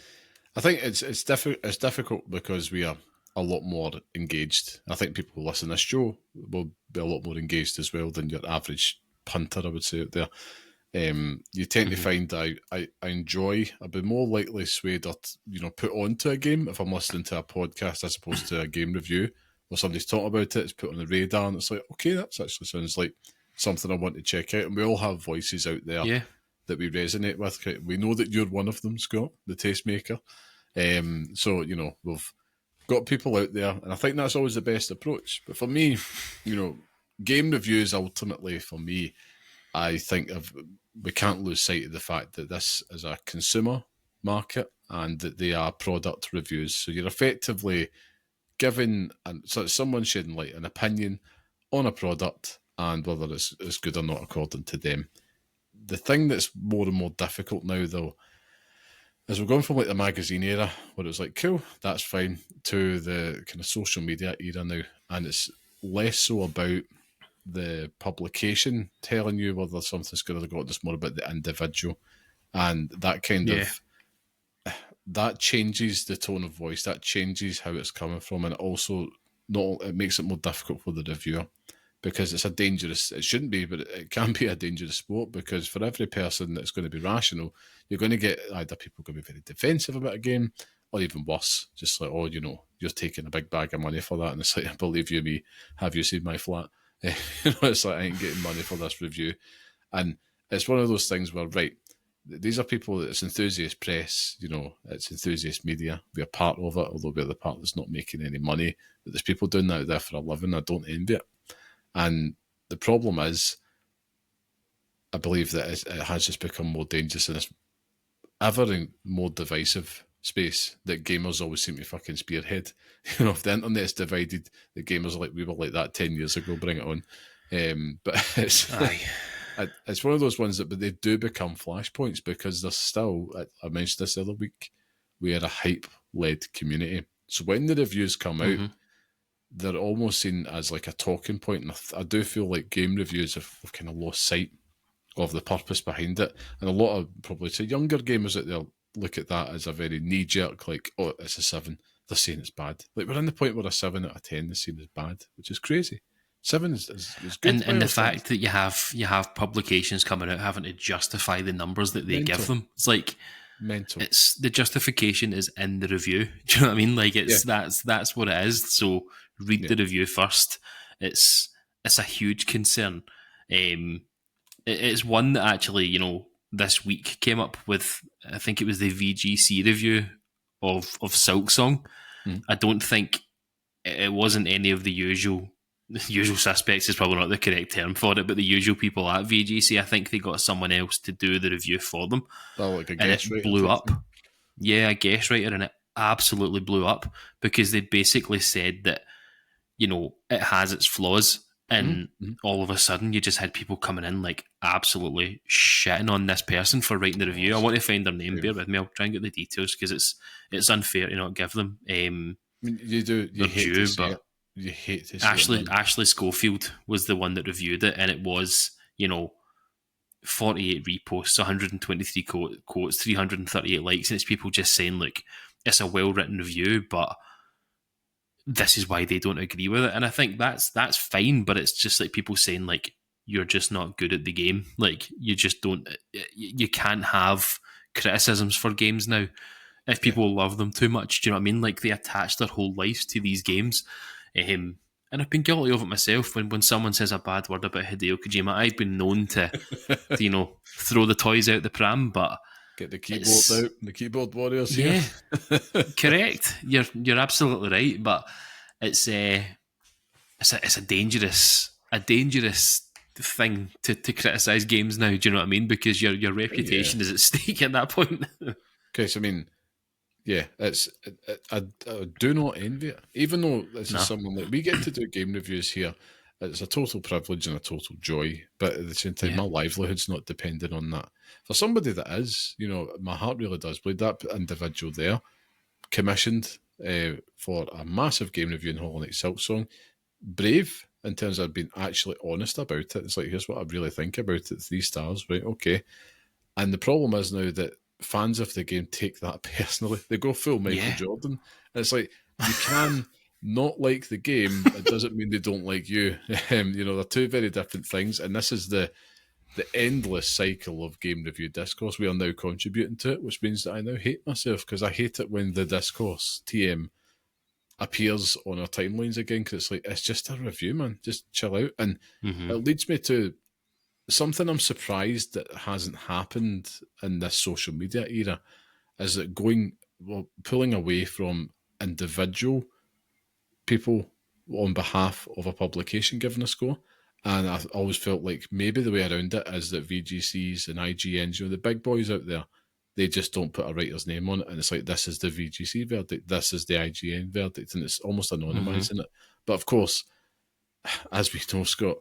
A: I think it's difficult because we are a lot more engaged. I think people who listen to this show will be a lot more engaged as well than your average punter, I would say, out there. You tend to find I enjoy, I'd be more likely swayed or, you know, put onto a game if I'm listening to a podcast as opposed to a game review or somebody's talking about it, it's put on the radar and it's like, okay, that actually sounds like something I want to check out. And we all have voices out there that we resonate with. We know that you're one of them, Scott, the tastemaker. So, you know, we've got people out there, and I think that's always the best approach. But for me, you know, game reviews ultimately, for me, I think we can't lose sight of the fact that this is a consumer market and that they are product reviews. So you're effectively giving someone shedding light, an opinion on a product and whether it's good or not according to them. The thing that's more and more difficult now, though, is we're going from like the magazine era where it was like, cool, that's fine, to the kind of social media era now. And it's less so about the publication telling you whether something's good or not, it's more about the individual. And that kind of, that changes the tone of voice, that changes how it's coming from, and it makes it more difficult for the reviewer because it's it shouldn't be, but it can be a dangerous sport because for every person that's going to be rational, you're going to get either people going to be very defensive about a game or even worse, just like, oh, you know, you're taking a big bag of money for that. And it's like, believe you me, have you seen my flat? You know, it's like, I ain't getting money for this review. And it's one of those things where, right, these are people, it's enthusiast press, you know, it's enthusiast media. We're part of it, although we're the part that's not making any money. But there's people doing that out there for a living. I don't envy it. And the problem is, I believe that it has just become more dangerous in this ever more divisive space that gamers always seem to fucking spearhead. You know, if the internet's divided, the gamers are like, we were like that 10 years ago, bring it on. But it's one of those ones that, but they do become flashpoints because there's still, I mentioned this the other week, we are a hype-led community. So when the reviews come out, they're almost seen as like a talking point. And I do feel like game reviews have kind of lost sight of the purpose behind it. And a lot of probably younger gamers out there look at that as a very knee-jerk, like, oh, it's a 7. They're saying it's bad. Like, we're in the point where a 7 out of 10 is seen as bad, which is crazy. 7 is good.
B: And the fact that you have publications coming out having to justify the numbers that they give them. It's like,
A: mental.
B: It's the justification is in the review. Do you know what I mean? Like that's what it is. So read the review first. It's a huge concern. It's one that actually, this week came up with, I think it was the VGC review of Silksong. I don't think it wasn't any of the usual suspects is probably not the correct term for it, but the usual people at VGC. I think they got someone else to do the review for them.
A: Oh, like a
B: and it blew up. Yeah, a guest writer, and it absolutely blew up because they basically said that, it has its flaws. And all of a sudden, you just had people coming in like absolutely shitting on this person for writing the review. I want to find their name. Bear with me. I'll try and get the details because it's unfair to not give them.
A: I mean, you do. You hate to see it. You hate to see it.
B: Ashley Schofield was the one that reviewed it, and it was 48 reposts, 123 quotes, 338 likes, and it's people just saying, look, it's a well written review, but this is why they don't agree with it. And I think that's fine, but it's just like people saying like, you're just not good at the game. Like you just don't, you can't have criticisms for games now if people love them too much. Do you know what I mean? Like they attach their whole lives to these games. And I've been guilty of it myself. When someone says a bad word about Hideo Kojima, I've been known to throw the toys out the pram, but
A: get the keyboard out, the keyboard warriors here.
B: Yeah, correct. You're absolutely right, but it's a dangerous thing to criticize games now. Do you know what I mean? Because your reputation is at stake at that point.
A: Okay, so I mean, I do not envy it, even though this is something that we get to do game reviews here. It's a total privilege and a total joy, but at the same time, my livelihood's not dependent on that. For somebody that is, my heart really does bleed. That individual there, commissioned for a massive game review in Hollow Knight Silksong, brave in terms of being actually honest about it. It's like, here's what I really think about it, 3 stars, right? Okay. And the problem is now that fans of the game take that personally. They go full Michael Jordan. And it's like, you can not like the game, it doesn't mean they don't like you. They're two very different things, and this is the endless cycle of game review discourse. We are now contributing to it, which means that I now hate myself because I hate it when the discourse TM appears on our timelines again, because it's like, it's just a review, man. Just chill out. And it leads me to something I'm surprised that hasn't happened in this social media era, is that pulling away from individual people on behalf of a publication giving a score. And I always felt like maybe the way around it is that VGCs and IGNs, the big boys out there, they just don't put a writer's name on it. And it's like, this is the VGC verdict, this is the IGN verdict, and it's almost anonymising it. But of course, as we know, Scott,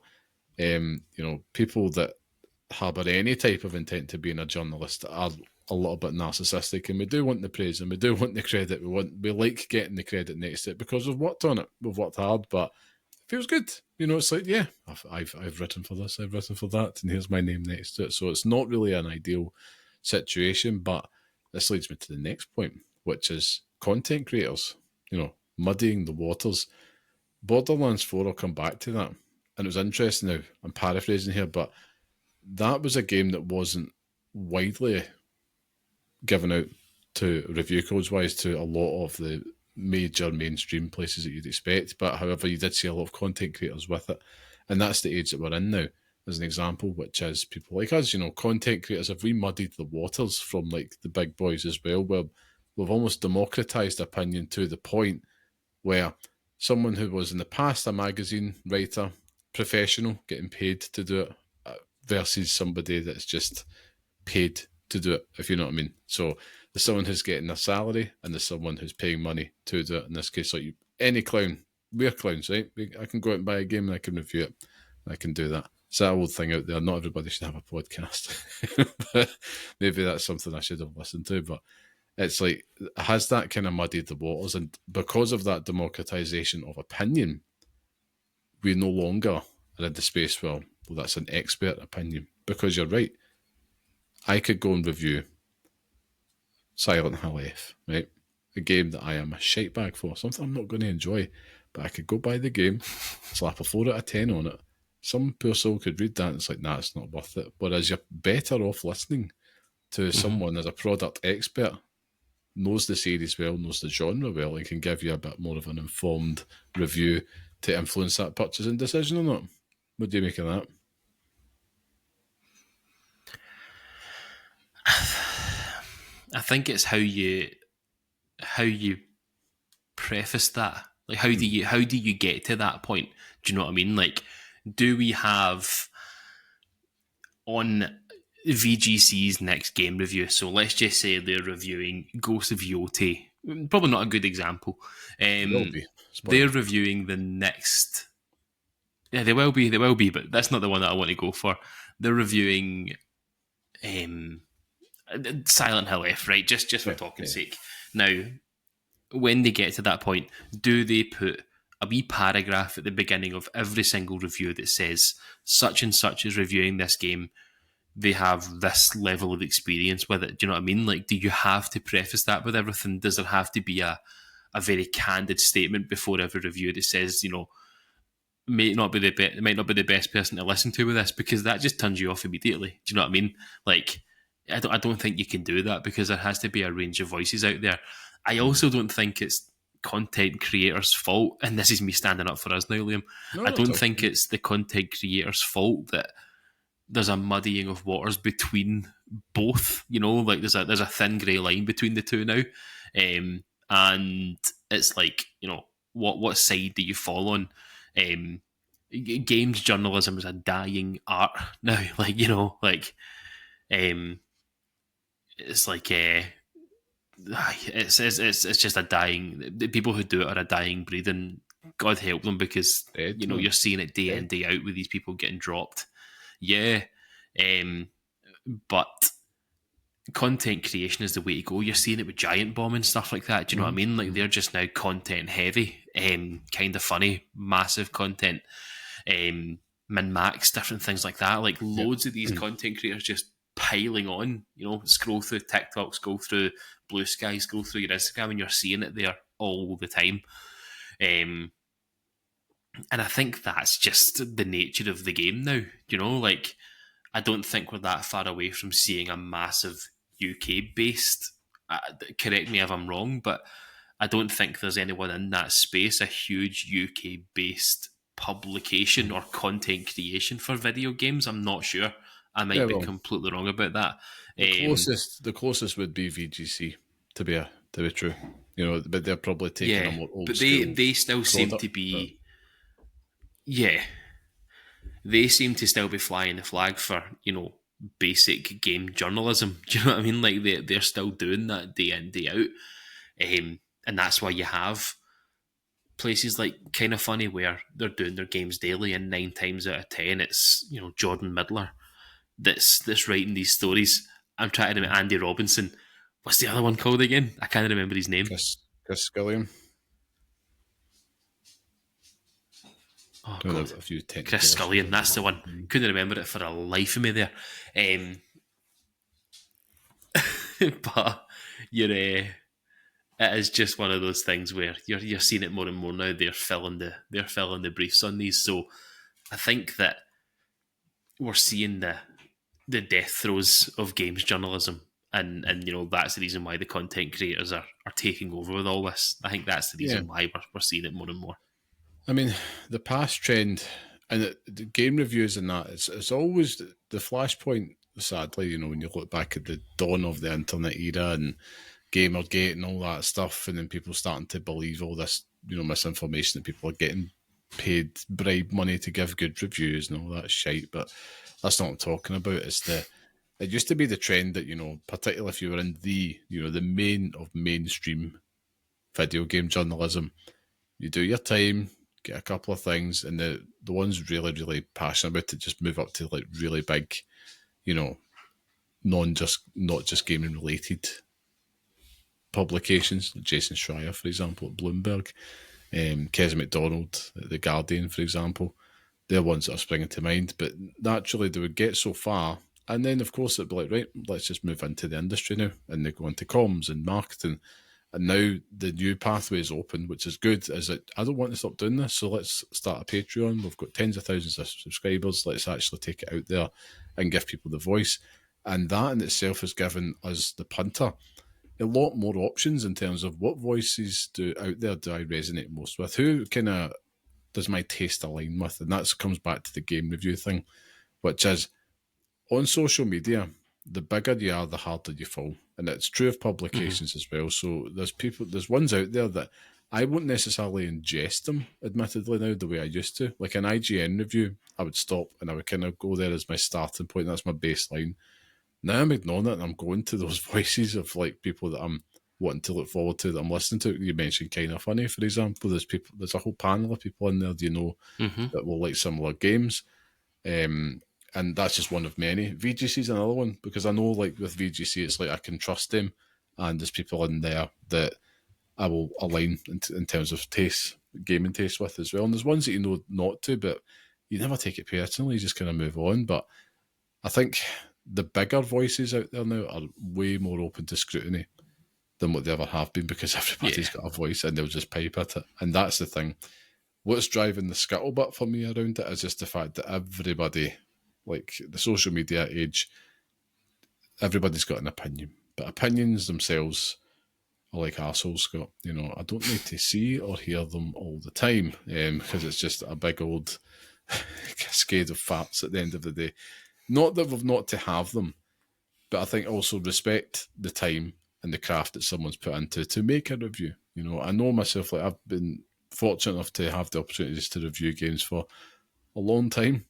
A: people that harbour any type of intent to being a journalist are a little bit narcissistic, and we do want the praise and we do want the credit. We like getting the credit next to it because we've worked on it. We've worked hard, but it feels good. It's like, yeah, I've written for this, I've written for that, and here's my name next to it. So it's not really an ideal situation, but this leads me to the next point, which is content creators, muddying the waters. Borderlands 4, I'll come back to that. And it was interesting now, I'm paraphrasing here, but that was a game that wasn't widely given out to review codes wise to a lot of the major mainstream places that you'd expect. But however, you did see a lot of content creators with it. And that's the age that we're in now, as an example, which is people like us, content creators. Have we muddied the waters from like the big boys as well, where we've almost democratized opinion to the point where someone who was in the past a magazine writer, professional, getting paid to do it, versus somebody that's just paid to do it, if you know what I mean. So there's someone who's getting a salary and there's someone who's paying money to do it. In this case, like any clown, we're clowns, right? I can go out and buy a game and I can review it. I can do that. It's that old thing out there. Not everybody should have a podcast. But maybe that's something I should have listened to. But it's like, has that kind of muddied the waters? And because of that democratization of opinion, we no longer are in the space where, well, that's an expert opinion. Because you're right. I could go and review Silent Hill F, right? A game that I am a shite bag for, something I'm not going to enjoy. But I could go buy the game, slap a 4 out of 10 on it. Some poor soul could read that and it's like, nah, it's not worth it. Whereas you're better off listening to someone as a product expert, knows the series well, knows the genre well, and can give you a bit more of an informed review to influence that purchasing decision or not. What do you make of that?
B: I think it's how you preface that. Like, how do you get to that point? Do you know what I mean? Like, do we have on VGC's next game review? So let's just say they're reviewing Ghost of Yoti. Probably not a good example.
A: It will be.
B: They're reviewing the next. Yeah, they will be, but that's not the one that I want to go for. They're reviewing Silent Hill F, right? Just for talking sake. Now, when they get to that point, do they put a wee paragraph at the beginning of every single review that says such and such is reviewing this game, they have this level of experience with it? Do you know what I mean? Like, do you have to preface that with everything? Does there have to be a very candid statement before every review that says, you know, it might not be the best person to listen to with this, because that just turns you off immediately. Do you know what I mean? Like, I don't think you can do that, because there has to be a range of voices out there. I also don't think it's content creators' fault, and this is me standing up for us now, Liam. I don't think it's the content creators' fault that there's a muddying of waters between both. You know, like there's a thin grey line between the two now, and it's like, you know, what side do you fall on? Games journalism is a dying art now. Like, you know, like it's like it's just a dying. The people who do it are a dying breed, and God help them, because you know, you're seeing it day in, day out with these people getting dropped. Yeah, but content creation is the way to go. You're seeing it with Giant Bomb and stuff like that. Do you know what I mean? Like, they're just now content heavy, kind of funny, massive content, min max, different things like that. Like, loads of these content creators just piling on. You know, scroll through TikTok, scroll through Blue Sky, scroll through your Instagram, and you're seeing it there all the time. And I think that's just the nature of the game now. You know, like, I don't think we're that far away from seeing a massive UK-based, correct me if I'm wrong, but I don't think there's anyone in that space, a huge UK-based publication or content creation for video games. I'm not sure. I might be completely wrong about that.
A: The closest would be VGC, to be true. You know, but they're probably taking a more old school. But
B: they still seem to be. Yeah, they seem to still be flying the flag for, you know, basic game journalism. Do you know what I mean? Like, they're still doing that day in, day out. And that's why you have places like Kinda Funny, where they're doing their games daily, and 9 times out of 10 it's, you know, Jordan Midler that's writing these stories. I'm trying to remember Andy Robinson. What's the other one called again? I can't remember his name.
A: Chris Scullion.
B: Oh, God. Chris Scullion, that's the one. Couldn't remember it for the life of me there. But it is just one of those things where you're seeing it more and more now. They're filling the briefs on these. So I think that we're seeing the death throes of games journalism, and you know, that's the reason why the content creators are taking over with all this. I think that's the reason why we're seeing it more and more.
A: I mean, the past trend and the game reviews and that, it's always the flashpoint, sadly, you know, when you look back at the dawn of the internet era and Gamergate and all that stuff, and then people starting to believe all this, you know, misinformation that people are getting paid bribe money to give good reviews and all that shite. But that's not what I'm talking about. It used to be the trend that, you know, particularly if you were in the main of mainstream video game journalism, you do your time, get a couple of things, and the ones really, really passionate about it just move up to like really big, you know, not just gaming related publications, like Jason Schreier, for example, at Bloomberg, Kes McDonald at The Guardian, for example. They're ones that are springing to mind, but naturally they would get so far, and then of course it'd be like, right, let's just move into the industry now, and they go into comms and marketing. And now the new pathway is open, which is good. Is that I don't want to stop doing this, so let's start a Patreon. We've got tens of thousands of subscribers. Let's actually take it out there and give people the voice. And that in itself has given us, the punter, a lot more options in terms of what voices out there do I resonate most with? Who kind of does my taste align with? And that comes back to the game review thing, which is on social media, the bigger you are, the harder you fall. And it's true of publications as well. So there's ones out there that I won't necessarily ingest them, admittedly, now the way I used to. Like an IGN review, I would stop and I would kind of go there as my starting point. That's my baseline. Now I'm ignoring it and I'm going to those voices of like people that I'm wanting to look forward to, that I'm listening to. You mentioned Kind of Funny, for example. There's a whole panel of people in there, that will like similar games. And that's just one of many. VGC is another one, because I know like with VGC, it's like I can trust them, and there's people in there that I will align in terms of taste, gaming taste with as well. And there's ones that you know not to, but you never take it personally, you just kind of move on. But I think the bigger voices out there now are way more open to scrutiny than what they ever have been, because everybody's got a voice and they'll just pipe at it. And that's the thing. What's driving the scuttlebutt for me around it is just the fact that everybody, like the social media age, everybody's got an opinion. But opinions themselves are like arseholes, Scott. You know, I don't need to see or hear them all the time, because it's just a big old cascade of farts at the end of the day. Not that we've not to have them, but I think also respect the time and the craft that someone's put into to make a review. You know, I know myself, like I've been fortunate enough to have the opportunities to review games for a long time,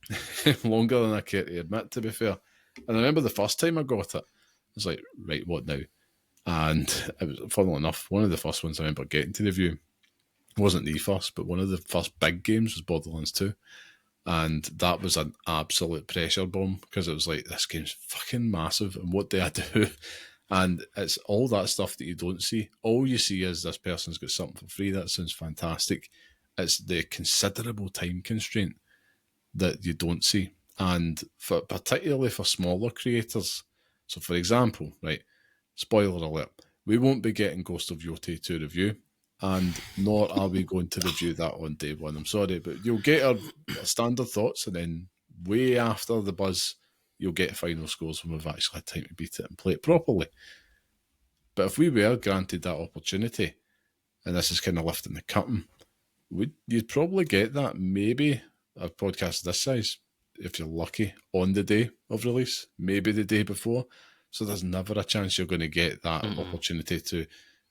A: longer than I care to admit, to be fair. And I remember the first time I got it, I was like, right, what now? And it was, funnily enough, one of the first ones I remember getting to review wasn't the first, but one of the first big games was Borderlands 2. And that was an absolute pressure bomb, because it was like, this game's fucking massive, and what do I do? And it's all that stuff that you don't see. All you see is this person's got something for free. That sounds fantastic. It's the considerable time constraint that you don't see. And particularly for smaller creators. So for example, right, spoiler alert, we won't be getting Ghost of Yoti to review, and nor are we going to review that on day one. I'm sorry, but you'll get our standard thoughts, and then way after the buzz, you'll get final scores when we've actually had time to beat it and play it properly. But if we were granted that opportunity, and this is kind of lifting the curtain, you'd probably get that, maybe a podcast this size, if you're lucky, on the day of release, maybe the day before. So there's never a chance you're going to get that opportunity to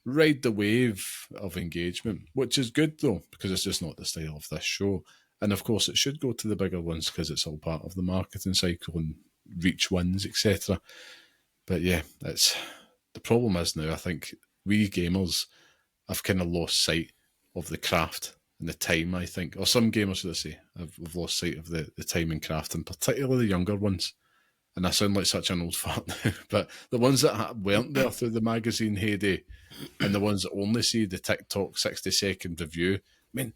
A: ride the wave of engagement, which is good though, because it's just not the style of this show. And of course it should go to the bigger ones, because it's all part of the marketing cycle and reach wins, etc. But yeah, the problem is now, I think we gamers have kind of lost sight of the craft and the time, I think. Or some gamers, should I say, have lost sight of the time and craft, and particularly the younger ones. And I sound like such an old fart now, but the ones that weren't there through the magazine heyday, and the ones that only see the TikTok 60-second review. I mean,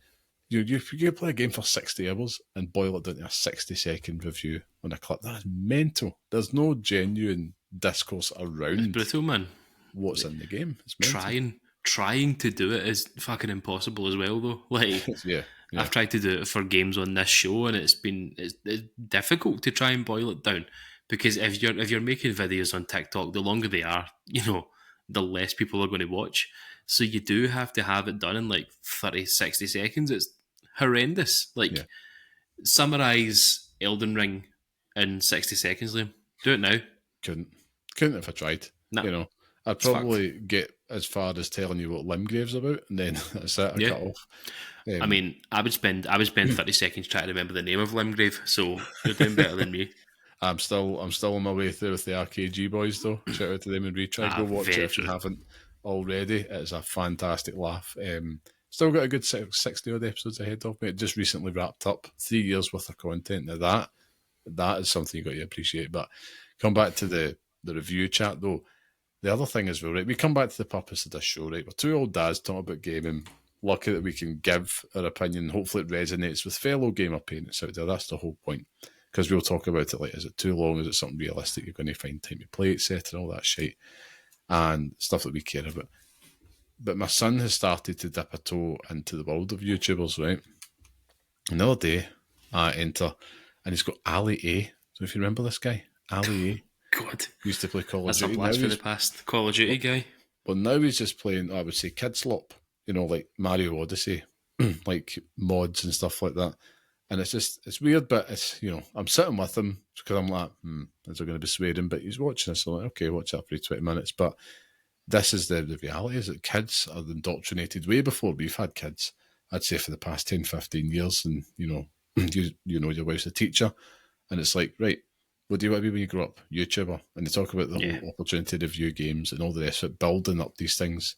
A: you play a game for 60 hours and boil it down to a 60-second review on a clip. That is mental. There's no genuine discourse around.
B: It's brutal, man.
A: What's in the game? It's mental.
B: Trying to do it is fucking impossible as well, though. Like,
A: yeah.
B: I've tried to do it for games on this show, and it's difficult to try and boil it down, because if you're making videos on TikTok, the longer they are, the less people are going to watch. So you do have to have it done in like 30, 60 seconds. It's horrendous. Like, summarise Elden Ring in 60 seconds, Liam. Do it now.
A: Couldn't if I tried.
B: Nah.
A: I'd probably get as far as telling you what Limgrave's about, and then that's it. I cut off.
B: I mean, I would spend 30 seconds trying to remember the name of Limgrave, so you're doing better than me.
A: I'm still on my way through with the RKG boys, though. Shout out to them and retry. Go watch it if you haven't already. It's a fantastic laugh. Still got a good 60 odd episodes ahead of me. It just recently wrapped up 3 years worth of content. Now that is something you got to appreciate. But come back to the review chat though. The other thing is, right, we come back to the purpose of this show, right? We're two old dads talking about gaming. Lucky that we can give our opinion. Hopefully it resonates with fellow gamer parents out there. That's the whole point. Because we'll talk about it like, is it too long? Is it something realistic you're going to find time to play, etc., all that shit. And stuff that we care about. But my son has started to dip a toe into the world of YouTubers, right? Another day, I enter, and he's got Ali A. So if you remember this guy, Ali A.
B: God,
A: Used to play Call of
B: that's
A: Duty.
B: a blast for the past. Call of Duty guy.
A: Well, now he's just playing, I would say, Kid Slop, like Mario Odyssey, like mods and stuff like that. And it's weird, but it's, I'm sitting with him because I'm like, is there going to be swearing? But he's watching this, so I'm like, okay, watch that for 20 minutes. But this is the reality, is that kids are indoctrinated way before we've had kids. I'd say for the past 10, 15 years. And, your wife's a teacher. And it's like, right, what do you want to be when you grow up? YouTuber. And they talk about the whole opportunity to view games and all the rest of it, building up these things.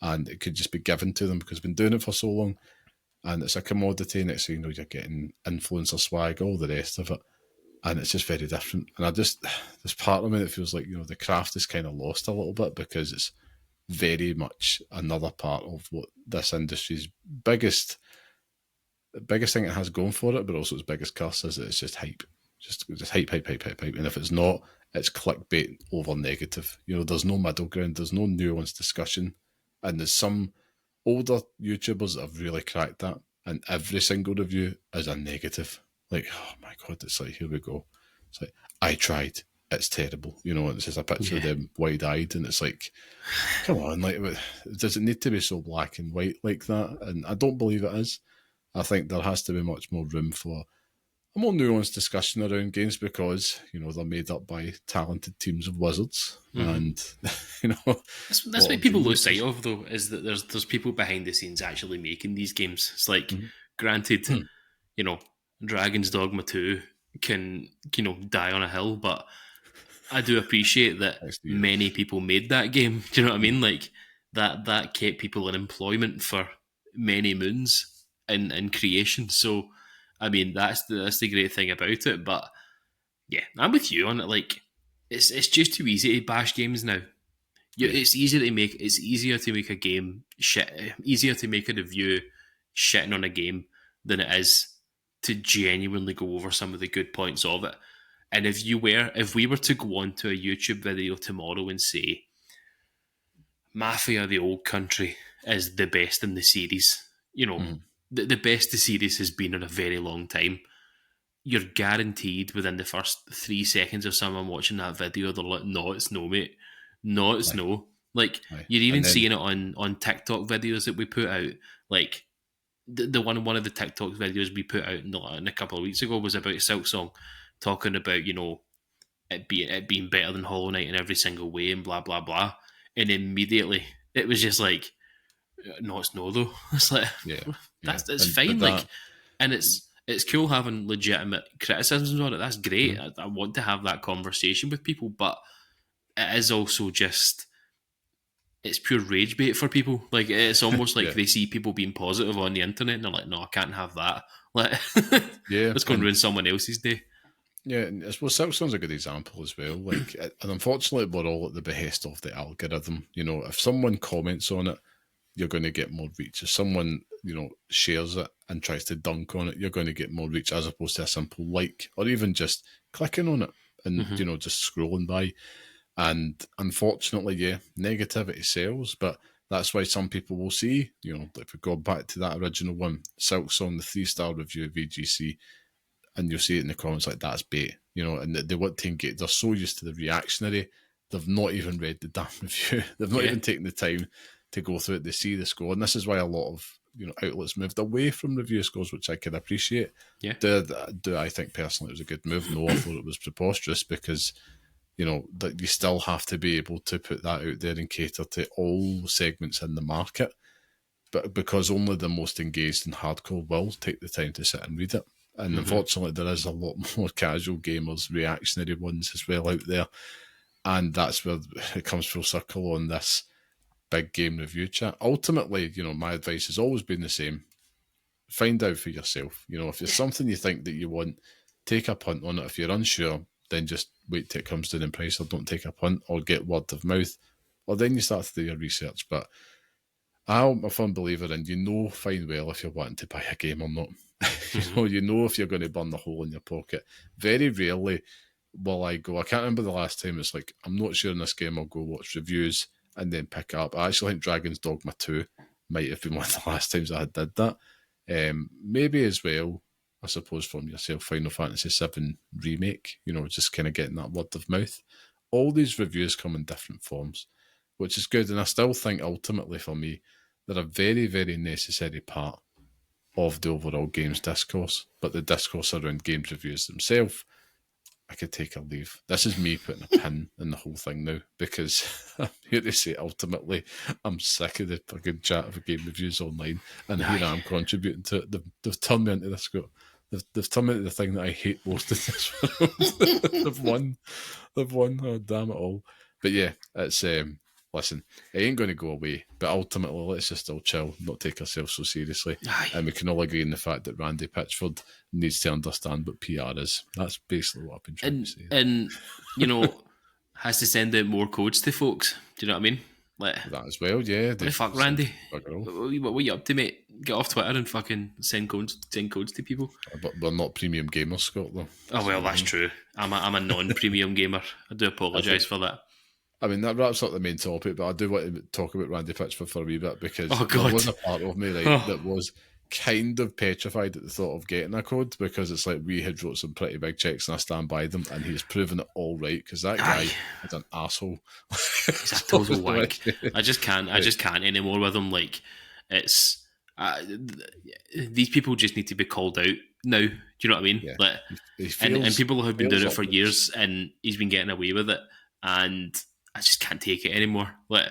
A: And it could just be given to them because they've been doing it for so long. And it's a commodity. Next thing you know, you're getting influencer swag, all the rest of it. And it's just very different. And there's part of me that feels like, the craft is kind of lost a little bit because it's very much another part of what this industry's biggest thing it has going for it, but also its biggest curse is that it's just hype. Just hype. And if it's not, it's clickbait over negative. There's no middle ground. There's no nuanced discussion. And there's some older YouTubers that have really cracked that. And every single review is a negative. Like, oh my God, it's like, here we go. It's like, I tried. It's terrible. It's just a picture of them wide-eyed. And it's like, come on, like, does it need to be so black and white like that? And I don't believe it is. I think there has to be much more room for a more nuanced discussion around games because, they're made up by talented teams of wizards. And,
B: That's what people lose sight of, though, is that there's people behind the scenes actually making these games. It's like, granted, Dragon's Dogma 2 can, die on a hill, but I do appreciate that many people made that game. Do you know what I mean? Like, that kept people in employment for many moons in creation. So, I mean, that's the great thing about it. But yeah, I'm with you on it. Like, it's just too easy to bash games now. It's easier to make a game shit. Easier to make a review shitting on a game than it is to genuinely go over some of the good points of it. And if we were to go on to a YouTube video tomorrow and say Mafia: The Old Country is the best in the series, the best the series has been in a very long time, you're guaranteed within the first 3 seconds of someone watching that video, they're like, no, it's no, mate. No, it's no. Like, you're even seeing it on TikTok videos that we put out. Like, the one of the TikTok videos we put out in a couple of weeks ago was about Silksong, talking about, it being better than Hollow Knight in every single way and blah, blah, blah. And immediately, it was just like, no, it's no, though. It's like, that's fine. Like, and it's cool having legitimate criticisms on it. That's great. I want to have that conversation with people, but it is also just, it's pure rage bait for people. Like, it's almost like they see people being positive on the internet and they're like, no, I can't have that. Like, it's going to ruin someone else's day.
A: Yeah, I suppose Silksong's a good example as well. Like, and unfortunately, we're all at the behest of the algorithm. If someone comments on it, you're going to get more reach. If someone, shares it and tries to dunk on it, you're going to get more reach as opposed to a simple like or even just clicking on it and, just scrolling by. And unfortunately, negativity sells, but that's why some people will see, if we go back to that original one, Silksong, the 3-star review of VGC, and you'll see it in the comments like, that's bait, and they want to engage. They're so used to the reactionary, they've not even read the damn review. They've not even taken the time to go through it. They see the score, and this is why a lot of outlets moved away from review scores, which I can appreciate.
B: Yeah.
A: Do I think personally it was a good move? No, I thought it was preposterous because that you still have to be able to put that out there and cater to all segments in the market, but because only the most engaged and hardcore will take the time to sit and read it. And unfortunately, there is a lot more casual gamers, reactionary ones as well out there. And that's where it comes full circle on this big game review chat. Ultimately, my advice has always been the same. Find out for yourself. If there's something you think that you want, take a punt on it. If you're unsure, then just wait till it comes down in price, or don't take a punt, or get word of mouth, or then you start to do your research. But I'm a firm believer in, fine well if you're wanting to buy a game or not. You know if you're going to burn the hole in your pocket. Very rarely will I go, I can't remember the last time it's like, I'm not sure in this game, I'll go watch reviews and then pick it up. I actually think Dragon's Dogma 2 might have been one of the last times I did that. Maybe as well, I suppose, from yourself, Final Fantasy VII Remake, just kind of getting that word of mouth. all these reviews come in different forms, which is good. And I still think ultimately for me, they're a very, very necessary part of the overall games discourse. But the discourse around games reviews themselves, I could take or leave. This is me putting a pin in the whole thing now, because I'm here to say ultimately I'm sick of the fucking chat of game reviews online, and here I am contributing to it. They've turned me into this. They've turned me into the thing that I hate most in this world. They've won. Oh, damn it all. But yeah, it's listen, it ain't going to go away, but ultimately let's just all chill, not take ourselves so seriously. And we can all agree on the fact that Randy Pitchford needs to understand what PR is. That's basically what I've been trying to say.
B: And, has to send out more codes to folks. Do you know what I mean? Like
A: that as well, yeah.
B: What the fuck, Randy? What are you up to, mate? Get off Twitter and fucking send codes to people.
A: But we're not premium gamers, Scott, though.
B: Oh, well, that's true. I'm a non-premium gamer. I do apologise for that.
A: I mean, that wraps up the main topic, but I do want to talk about Randy Pitchford for a wee bit, because there was a part of me that was kind of petrified at the thought of getting a code, because it's like we had wrote some pretty big checks and I stand by them, and he's proven it all right, because that guy is an asshole.
B: He's a total wank. I just can't anymore with him. Like, it's these people just need to be called out now. Do you know what I mean?
A: Yeah.
B: Like, and people have been doing it for years, and he's been getting away with it, and I just can't take it anymore. Like,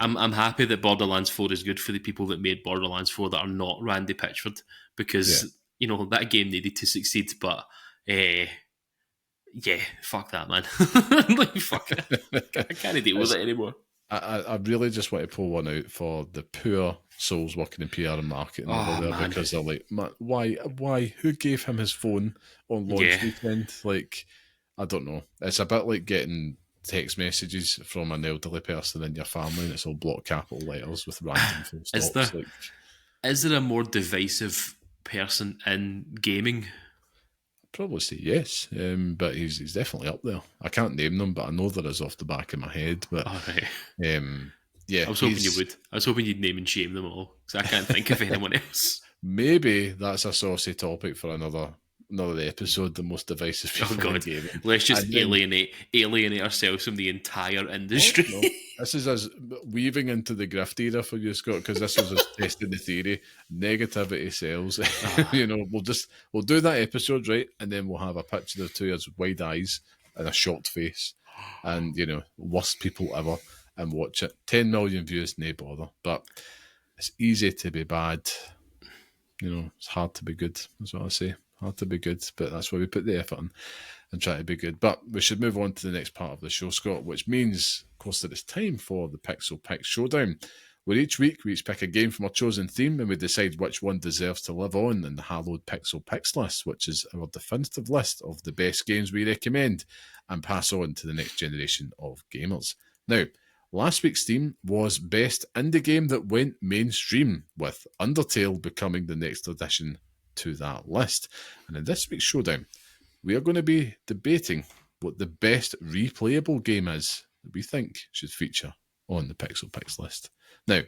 B: I'm happy that Borderlands 4 is good for the people that made Borderlands 4 that are not Randy Pitchford, because that game needed to succeed. But fuck that, man. Like, fuck it. I can't deal with it anymore.
A: I really just want to pull one out for the poor souls working in PR and marketing over there, man. Because they're like, man, why? Who gave him his phone on launch weekend? Like, I don't know. It's a bit like getting text messages from an elderly person in your family, and it's all block capital letters with random full stops.
B: Is there a more divisive person in gaming?
A: I'd probably say yes, but he's definitely up there. I can't name them, but I know there is off the back of my head. But yeah,
B: I was hoping you would. I was hoping you'd name and shame them all, because I can't think of anyone else.
A: Maybe that's a saucy topic for another episode, the most divisive people in gaming.
B: Let's just alienate ourselves from the entire industry.
A: No. This is us weaving into the grift era for you, Scott, because this is us testing the theory. Negativity sells. We'll do that episode, right? And then we'll have a picture of two of us with wide eyes and a shocked face, and worst people ever, and watch it. 10 million views, no bother. But it's easy to be bad. It's hard to be good, that's what I say. Hard to be good, but that's why we put the effort in and try to be good. But we should move on to the next part of the show, Scott, which means, of course, that it's time for the Pixel Picks Showdown, where each week we each pick a game from our chosen theme and we decide which one deserves to live on in the hallowed Pixel Picks list, which is our definitive list of the best games we recommend and pass on to the next generation of gamers. Now, last week's theme was Best Indie Game That Went Mainstream, with Undertale becoming the next addition to that list. And in this week's showdown, we are going to be debating what the best replayable game is that we think should feature on the Pixel Picks list. Now,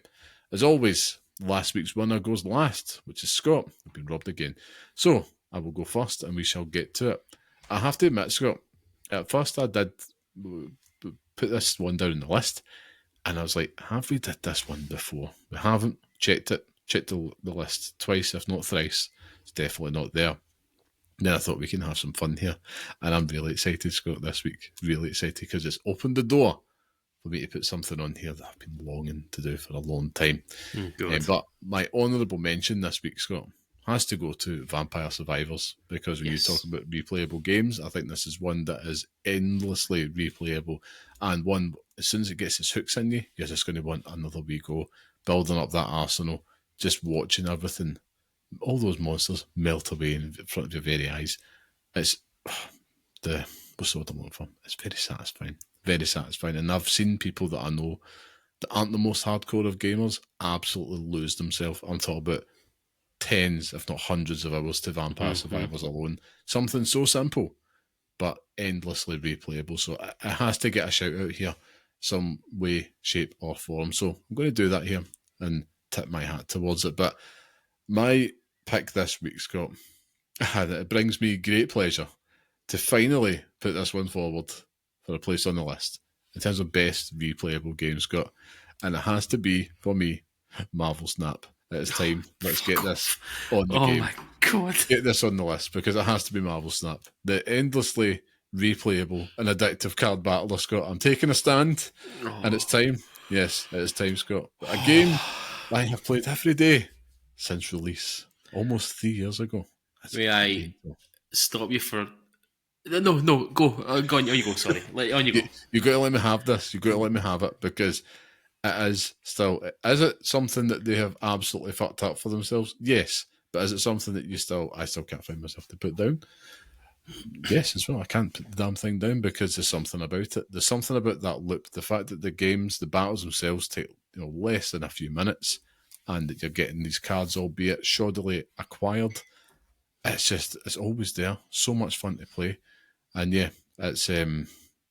A: as always, last week's winner goes last, which is Scott. I've been robbed again. So I will go first and we shall get to it. I have to admit, Scott, at first I did put this one down on the list, and I was like, have we did this one before? We haven't. Checked the list twice, if not thrice. It's definitely not there. Then I thought we can have some fun here, and I'm really excited, Scott, this week. Really excited, because it's opened the door for me to put something on here that I've been longing to do for a long time. But my honourable mention this week, Scott, has to go to Vampire Survivors, because when you talk about replayable games, I think this is one that is endlessly replayable, and one, as soon as it gets its hooks in you, you're just going to want another wee go, building up that arsenal, just watching everything, all those monsters melt away in front of your very eyes. It's what's the word I'm looking for? It's very satisfying. Very satisfying. And I've seen people that I know that aren't the most hardcore of gamers absolutely lose themselves. I'm talking about tens, if not hundreds of hours to Vampire Survivors alone. Something so simple, but endlessly replayable. So it has to get a shout out here, some way, shape or form. So I'm going to do that here and tip my hat towards it. But my pick this week, Scott, and it brings me great pleasure to finally put this one forward for a place on the list in terms of best replayable games, Scott. And it has to be, for me, Marvel Snap. It's time. Let's get this on the game.
B: Oh my God.
A: Get this on the list because it has to be Marvel Snap. The endlessly replayable and addictive card battler, Scott. I'm taking a stand and it's time. Yes, it is time, Scott. A game I have played every day since release, almost 3 years ago.
B: May I stop you for... No, go. Go on, you go, sorry. On you go.
A: You got to let me have this. You got to let me have it because it is still... Is it something that they have absolutely fucked up for themselves? Yes. But is it something that I still can't find myself to put down? Yes, as well. I can't put the damn thing down because there's something about it. There's something about that loop. The fact that the battles themselves take less than a few minutes, and that you're getting these cards, albeit shoddily acquired. It's always there. So much fun to play, and yeah, it's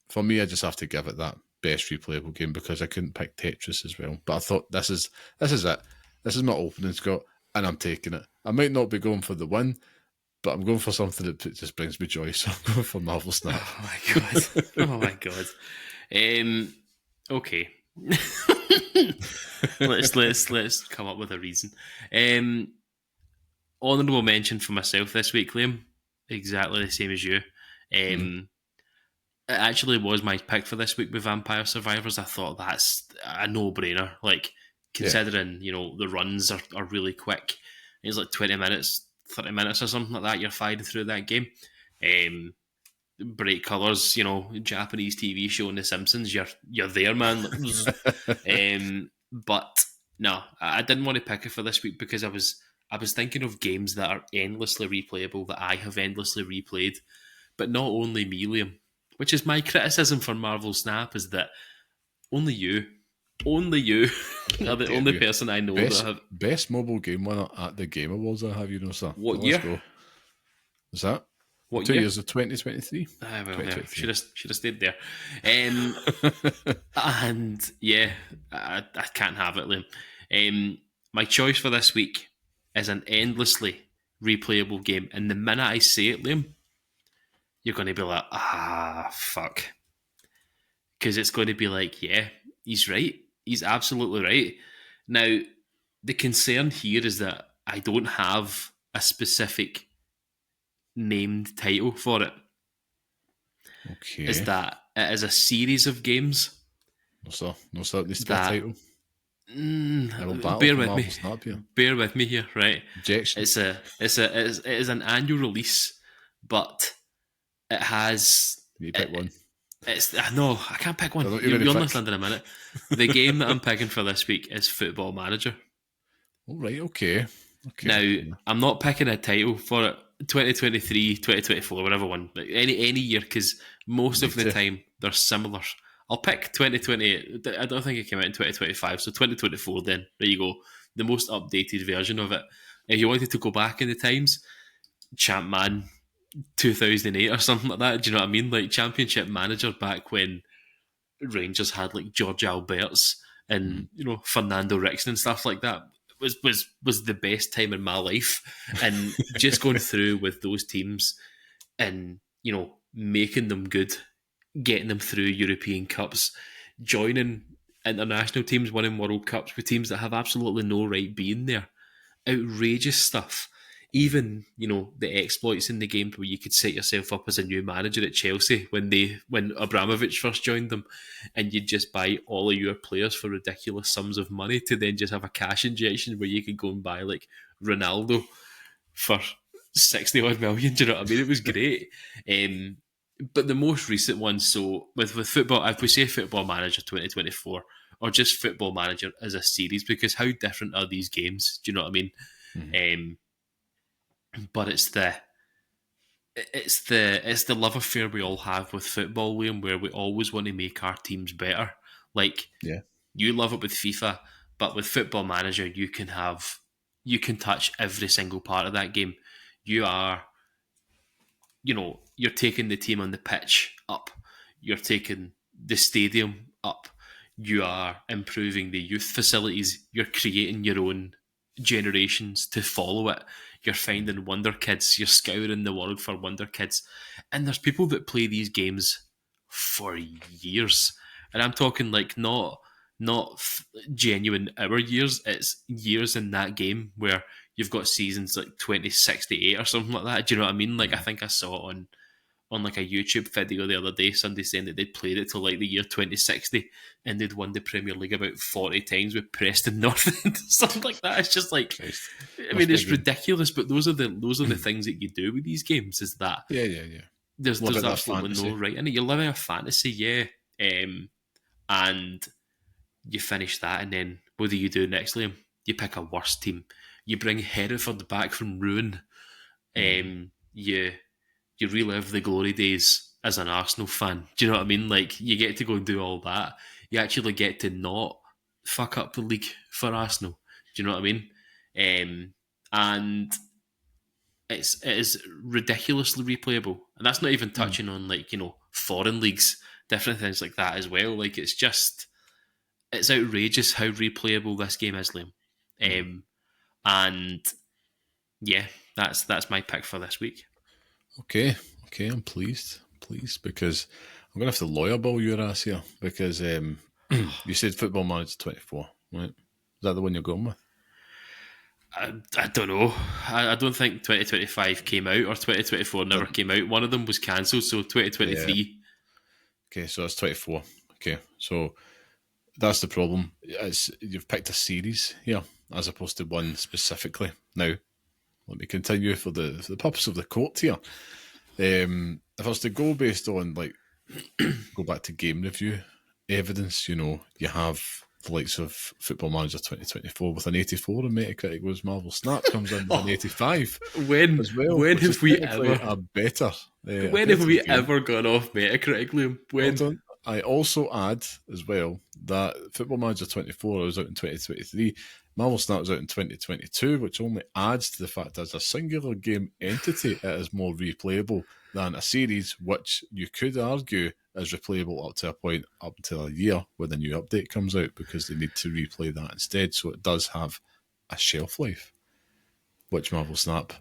A: for me. I just have to give it that best replayable game because I couldn't pick Tetris as well. But I thought this is it. This is my opening, Scott, and I'm taking it. I might not be going for the win, but I'm going for something that just brings me joy. So I'm going for Marvel Snap.
B: Oh my God. Oh my God. Okay. let's come up with a reason. Honourable mention for myself this week, Liam. Exactly the same as you. It actually was my pick for this week with Vampire Survivors. I thought that's a no-brainer. Like, considering, the runs are really quick. It's like 20 minutes, 30 minutes or something like that. You're firing through that game. Bright colours, Japanese TV show and The Simpsons. You're there, man. But no, I didn't want to pick it for this week because I was thinking of games that are endlessly replayable that I have endlessly replayed. But not only me, Liam, which is my criticism for Marvel Snap, is that only you are the only person I know that have...
A: Best mobile game winner at the Game Awards, I have, sir.
B: What year?
A: Go. Is that?
B: What
A: 2
B: year?
A: years of 2023?
B: Should have stayed there. And yeah, I can't have it, Liam. My choice for this week is an endlessly replayable game. And the minute I say it, Liam, you're going to be like, fuck. Because it's going to be like, yeah, he's right. He's absolutely right. Now, the concern here is that I don't have a specific named title for it.
A: Okay.
B: Is that it is a series of games.
A: No, sir. It needs to be a title.
B: Bear with me here, right?
A: Objection.
B: It is an annual release, but it has...
A: You pick one.
B: No, I can't pick one. You'll understand in a minute. The game that I'm picking for this week is Football Manager.
A: All right, okay.
B: Now, I'm not picking a title for it. 2023, 2024, whatever one. Like any year, because most of the time they're similar. I'll pick 2020. I don't think it came out in 2025, so 2024 then. There you go. The most updated version of it. If you wanted to go back in the times, Champman 2008 or something like that. Do you know what I mean? Like Championship Manager back when Rangers had like George Alberts and Fernando Rickson and stuff like that. Was the best time in my life, and just going through with those teams and making them good, getting them through European Cups, joining international teams, winning World Cups with teams that have absolutely no right being there. Outrageous stuff. Even the exploits in the game where you could set yourself up as a new manager at Chelsea when Abramovich first joined them, and you'd just buy all of your players for ridiculous sums of money to then just have a cash injection where you could go and buy like Ronaldo for 60 odd million. Do you know what I mean? It was great. But the most recent one, so with football, if we say Football Manager 2024 or just Football Manager as a series, because how different are these games? Do you know what I mean? Mm-hmm. But it's the love affair we all have with football, Liam, where we always want to make our teams better. Like, you love it with FIFA, but with Football Manager, you can touch every single part of that game. You are, you're taking the team on the pitch up. You're taking the stadium up. You are improving the youth facilities. You're creating your own generations to follow it. You're finding wonder kids. You're scouring the world for wonder kids. And there's people that play these games for years, and I'm talking like not genuine hour years. It's years in that game where you've got seasons like 2068 or something like that. Do you know what I mean? Like, I think I saw it on like a YouTube video the other day, somebody saying that they'd played it till like the year 2060 and they'd won the Premier League about 40 times with Preston North End, something like that. It's just like, I mean, it's ridiculous, but those are the things that you do with these games. Is that There's absolutely no right in it. You're living a fantasy, yeah. And you finish that, and then what do you do next, Liam? You pick a worse team. You bring Hereford back from ruin. You relive the glory days as an Arsenal fan. Do you know what I mean? Like, you get to go and do all that. You actually get to not fuck up the league for Arsenal. Do you know what I mean? And it is ridiculously replayable. And that's not even touching on, like, you know, foreign leagues, different things like that as well. Like, it's outrageous how replayable this game is, Liam. And yeah, that's my pick for this week.
A: Okay, I'm pleased because I'm going to have to lawyer ball your ass here because you said Football Manager 24, right? Is that the one you're going with?
B: I don't know. I don't think 2025 came out or 2024 never came out. One of them was cancelled, so 2023.
A: Yeah. Okay, so it's 24. Okay, so that's the problem. You've picked a series here as opposed to one specifically. Now, let me continue for the purpose of the court here. If I was to go based on, like, go back to game review evidence, you know, you have the likes of Football Manager 2024 with an 84 and Metacritic, was Marvel Snap comes in with an 85 as well.
B: When have we ever gone off Metacritic, Liam? When?
A: I also add as well that Football Manager 24 was out in 2023. Marvel Snap was out in 2022, which only adds to the fact that as a singular game entity, it is more replayable than a series, which you could argue is replayable up to a point, up until a year when the new update comes out, because they need to replay that instead. So it does have a shelf life, which Marvel Snap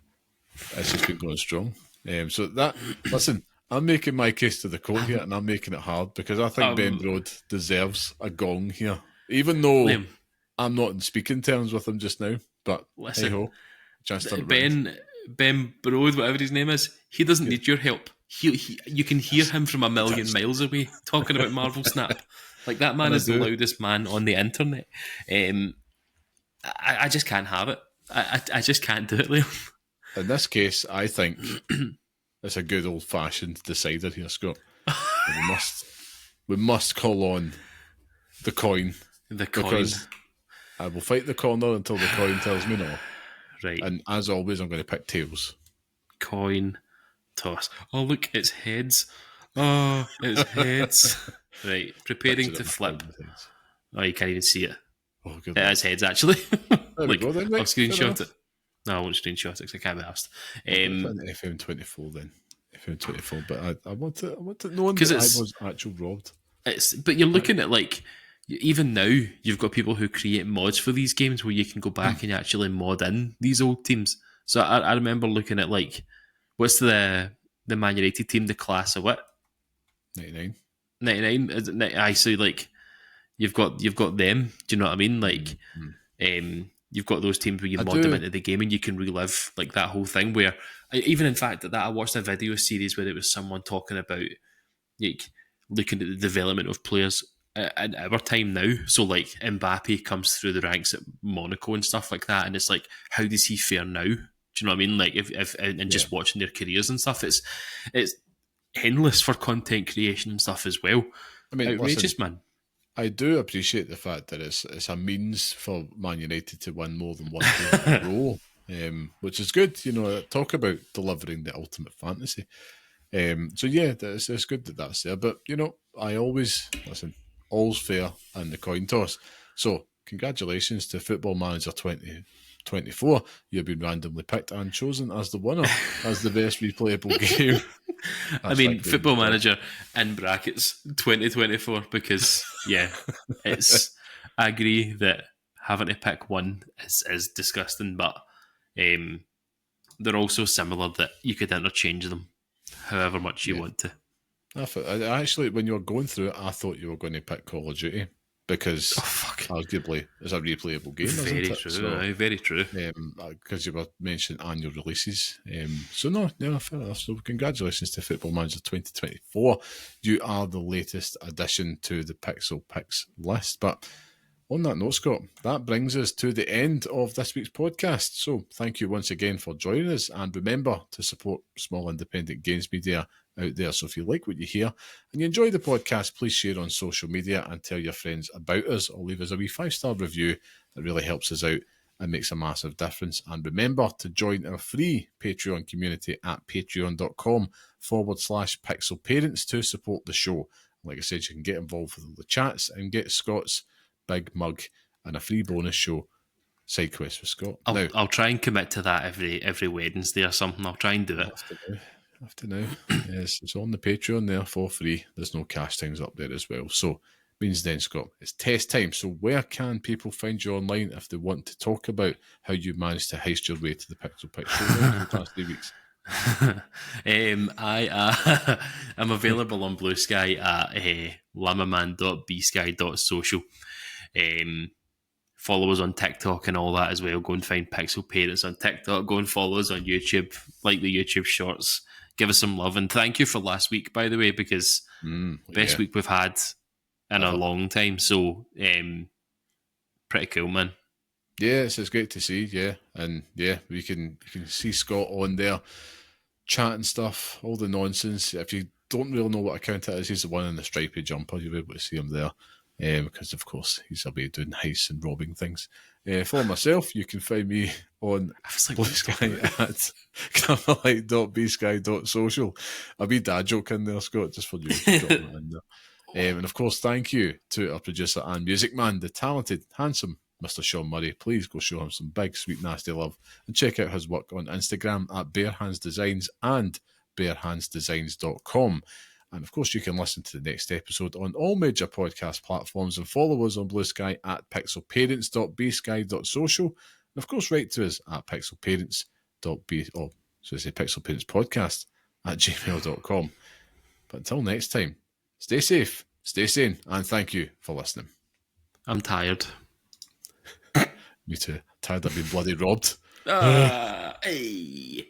A: has just been going strong. So that, listen, I'm making my case to the court here, and I'm making it hard because I think Ben Broad deserves a gong here, even though Liam, I'm not in speaking terms with him just now. But listen, hey-ho, chance to
B: Ben Broad, whatever his name is, he doesn't need your help. You can hear him from a million miles away talking about Marvel Snap. Like, that man is the loudest man on the internet. I just can't have it. I just can't do it, Liam.
A: In this case, I think it's a good old-fashioned decider here, Scott. we must call on the coin. Because I will fight the corner until the coin tells me no.
B: Right.
A: And as always, I'm going to pick tails.
B: Coin toss. Oh, look, it's heads. Oh, it's heads. Right, preparing to flip. Oh, you can't even see it.
A: Oh, good.
B: It is heads, actually.
A: There we go then. Right,
B: I'll screenshot it. No, I won't screenshot it because I can't be asked.
A: FM24 then. FM24, but I want to know that I was actually robbed.
B: But you're looking at, like, even now, you've got people who create mods for these games where you can go back and actually mod in these old teams. So I remember looking at, like, what's the Man United team, the class of what?
A: 99.
B: 99? I see, like, you've got them. Do you know what I mean? Like, you've got those teams where you mod them into the game and you can relive, like, that whole thing where, even in fact, that I watched a video series where it was someone talking about, like, looking at the development of players in our time now. So, like, Mbappe comes through the ranks at Monaco and stuff like that, and it's like, how does he fare now? Do you know what I mean? Like, if just watching their careers and stuff, it's endless for content creation and stuff as well. I mean, outrageous, man.
A: I do appreciate the fact that it's a means for Man United to win more than one game in a row, which is good. You know, talk about delivering the ultimate fantasy. So yeah, it's good that that's there. But, you know, I always all's fair in the coin toss. So congratulations to Football Manager 2024. You've been randomly picked and chosen as the winner, as the best replayable game.
B: I mean, Football Manager in brackets 2024, because yeah, I agree that having to pick one is disgusting, but they're also similar that you could interchange them however much you want to.
A: I actually, when you were going through it, I thought you were going to pick Call of Duty because arguably it's a replayable game, isn't it?
B: True.
A: So,
B: Very true.
A: because you were mentioning annual releases. So no, fair enough. So congratulations to Football Manager 2024. You are the latest addition to the Pixel Picks list. But on that note, Scott, that brings us to the end of this week's podcast. So thank you once again for joining us. And remember to support small independent games media out there. So if you like what you hear and you enjoy the podcast, please share on social media and tell your friends about us, or leave us a wee 5-star review. That really helps us out and makes a massive difference. And remember to join our free Patreon community at patreon.com/pixelparents to support the show. Like I said, you can get involved with all the chats and get Scott's big mug and a free bonus show, Side Quest with Scott.
B: I'll try and commit to that every Wednesday or something. I'll try and do it.
A: Have to now. Yes, it's on the Patreon there for free. There's no cash things up there as well. So means then, Scott, it's test time. So where can people find you online if they want to talk about how you managed to heist your way to the Pixel Picks Showdown in the past 3 weeks?
B: I'm available on Blue Sky at lamaman.bsky.social. Follow us on TikTok and all that as well. Go and find Pixel Parents on TikTok. Go and follow us on YouTube. Like the YouTube shorts. Give us some love. And thank you for last week, by the way, because best week we've had in a long time. So, pretty cool, man.
A: Yeah, it's great to see. Yeah, and yeah, you can see Scott on there chatting stuff, all the nonsense. If you don't really know what account it is, he's the one in the stripy jumper. You'll be able to see him there. Because of course he's away doing heists and robbing things. For myself, you can find me on Blue Sky at carmelite.bsky.social. A wee dad joke in there, Scott, just for you. In there. And of course, thank you to our producer and music man, the talented, handsome Mr. Sean Murray. Please go show him some big, sweet, nasty love and check out his work on Instagram at barehandsdesigns and barehandsdesigns.com. And of course, you can listen to the next episode on all major podcast platforms and follow us on Blue Sky at pixelparents.bsky.social. And of course, write to us at pixelparentspodcast at gmail.com. But until next time, stay safe, stay sane, and thank you for listening.
B: I'm tired.
A: Me too. Tired of being bloody robbed.
B: Hey.